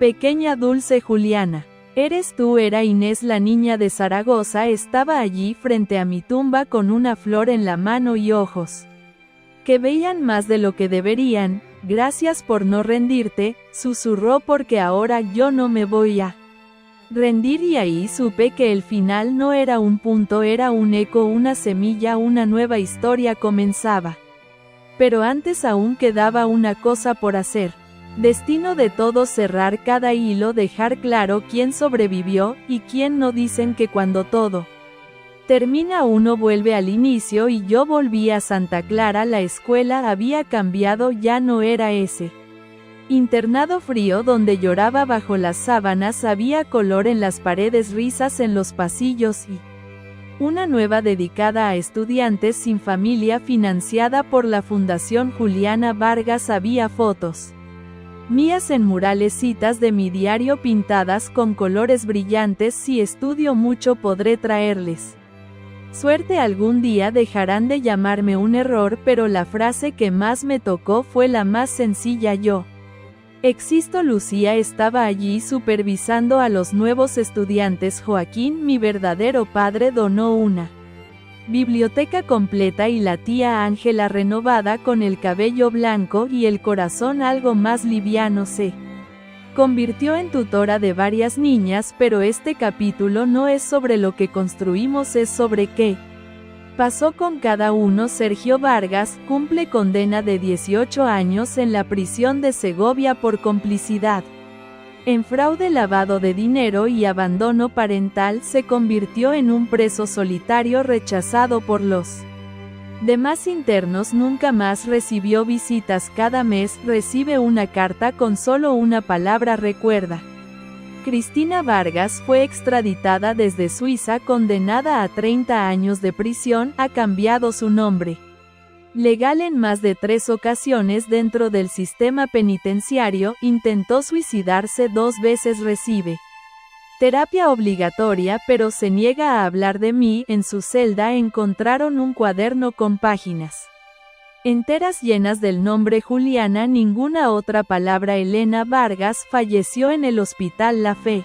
pequeña, dulce. Juliana, ¿eres tú? Era Inés, la niña de Zaragoza. Estaba allí frente a mi tumba con una flor en la mano y ojos que veían más de lo que deberían. Gracias por no rendirte, susurró, porque ahora yo no me voy a rendir. Y ahí supe que el final no era un punto, era un eco, una semilla, una nueva historia comenzaba. Pero antes aún quedaba una cosa por hacer. Destino de todos, cerrar cada hilo, dejar claro quién sobrevivió y quién no. Dicen que cuando todo termina uno vuelve al inicio, y yo volví a Santa Clara. La escuela había cambiado, ya no era ese internado frío donde lloraba bajo las sábanas. Había color en las paredes, risas en los pasillos y una nueva dedicada a estudiantes sin familia, financiada por la Fundación Juliana Vargas. Había fotos mías en murales, citas de mi diario pintadas con colores brillantes. Si estudio mucho podré traerles suerte. Algún día dejarán de llamarme un error, pero la frase que más me tocó fue la más sencilla: yo existo. Lucía estaba allí supervisando a los nuevos estudiantes. Joaquín, mi verdadero padre, donó una biblioteca completa, y la tía Ángela, renovada, con el cabello blanco y el corazón algo más liviano, se convirtió en tutora de varias niñas. Pero este capítulo no es sobre lo que construimos, es sobre qué pasó con cada uno. Sergio Vargas cumple condena de 18 años en la prisión de Segovia por complicidad en fraude, lavado de dinero y abandono parental. Se convirtió en un preso solitario, rechazado por los demás internos. Nunca más recibió visitas. Cada mes recibe una carta con solo una palabra: recuerda. Cristina Vargas fue extraditada desde Suiza, condenada a 30 años de prisión. Ha cambiado su nombre legal en más de 3 ocasiones dentro del sistema penitenciario. Intentó suicidarse 2 veces. Recibe terapia obligatoria, pero se niega a hablar de mí. En su celda encontraron un cuaderno con páginas enteras llenas del nombre Juliana, ninguna otra palabra. Elena Vargas falleció en el Hospital La Fe.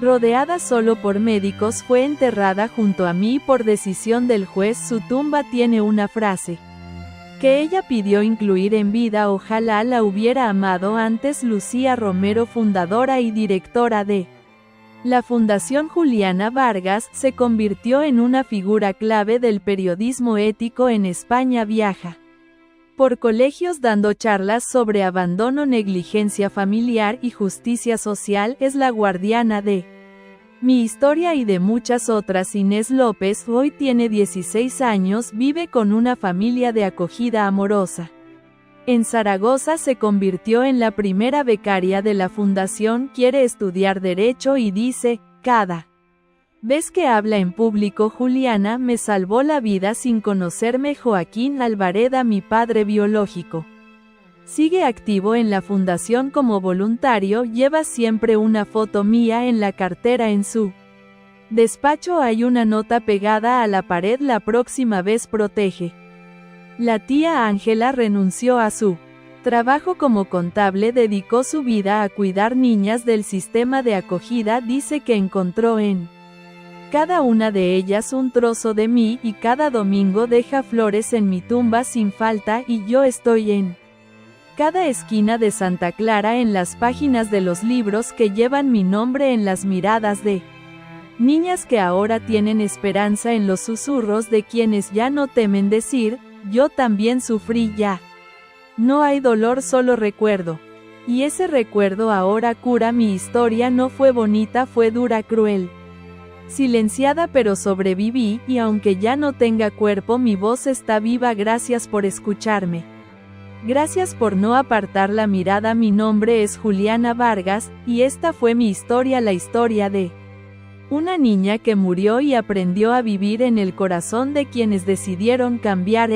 Rodeada solo por médicos, fue enterrada junto a mí por decisión del juez. Su tumba tiene una frase que ella pidió incluir en vida. Ojalá la hubiera amado antes. Lucía Romero, fundadora y directora de la Fundación Juliana Vargas, se convirtió en una figura clave del periodismo ético en España. Viaja por colegios dando charlas sobre abandono, negligencia familiar y justicia social. Es la guardiana de mi historia y de muchas otras. Inés López hoy tiene 16 años, vive con una familia de acogida amorosa. En Zaragoza se convirtió en la primera becaria de la fundación, quiere estudiar Derecho y dice, cada vez que habla en público, Juliana me salvó la vida sin conocerme. Joaquín Albareda, mi padre biológico. Sigue activo en la fundación como voluntario, lleva siempre una foto mía en la cartera. En su despacho hay una nota pegada a la pared: la próxima vez protege. La tía Ángela renunció a su trabajo como contable, dedicó su vida a cuidar niñas del sistema de acogida. Dice que encontró en cada una de ellas un trozo de mí y cada domingo deja flores en mi tumba sin falta, y yo estoy en cada esquina de Santa Clara, en las páginas de los libros que llevan mi nombre, en las miradas de niñas que ahora tienen esperanza, en los susurros de quienes ya no temen decir, yo también sufrí. Ya no hay dolor, solo recuerdo. Y ese recuerdo ahora cura. Mi historia no fue bonita, fue dura, cruel, silenciada, pero sobreviví, y aunque ya no tenga cuerpo, mi voz está viva. Gracias por escucharme. Gracias por no apartar la mirada. Mi nombre es Juliana Vargas, y esta fue mi historia, la historia de una niña que murió y aprendió a vivir en el corazón de quienes decidieron cambiar.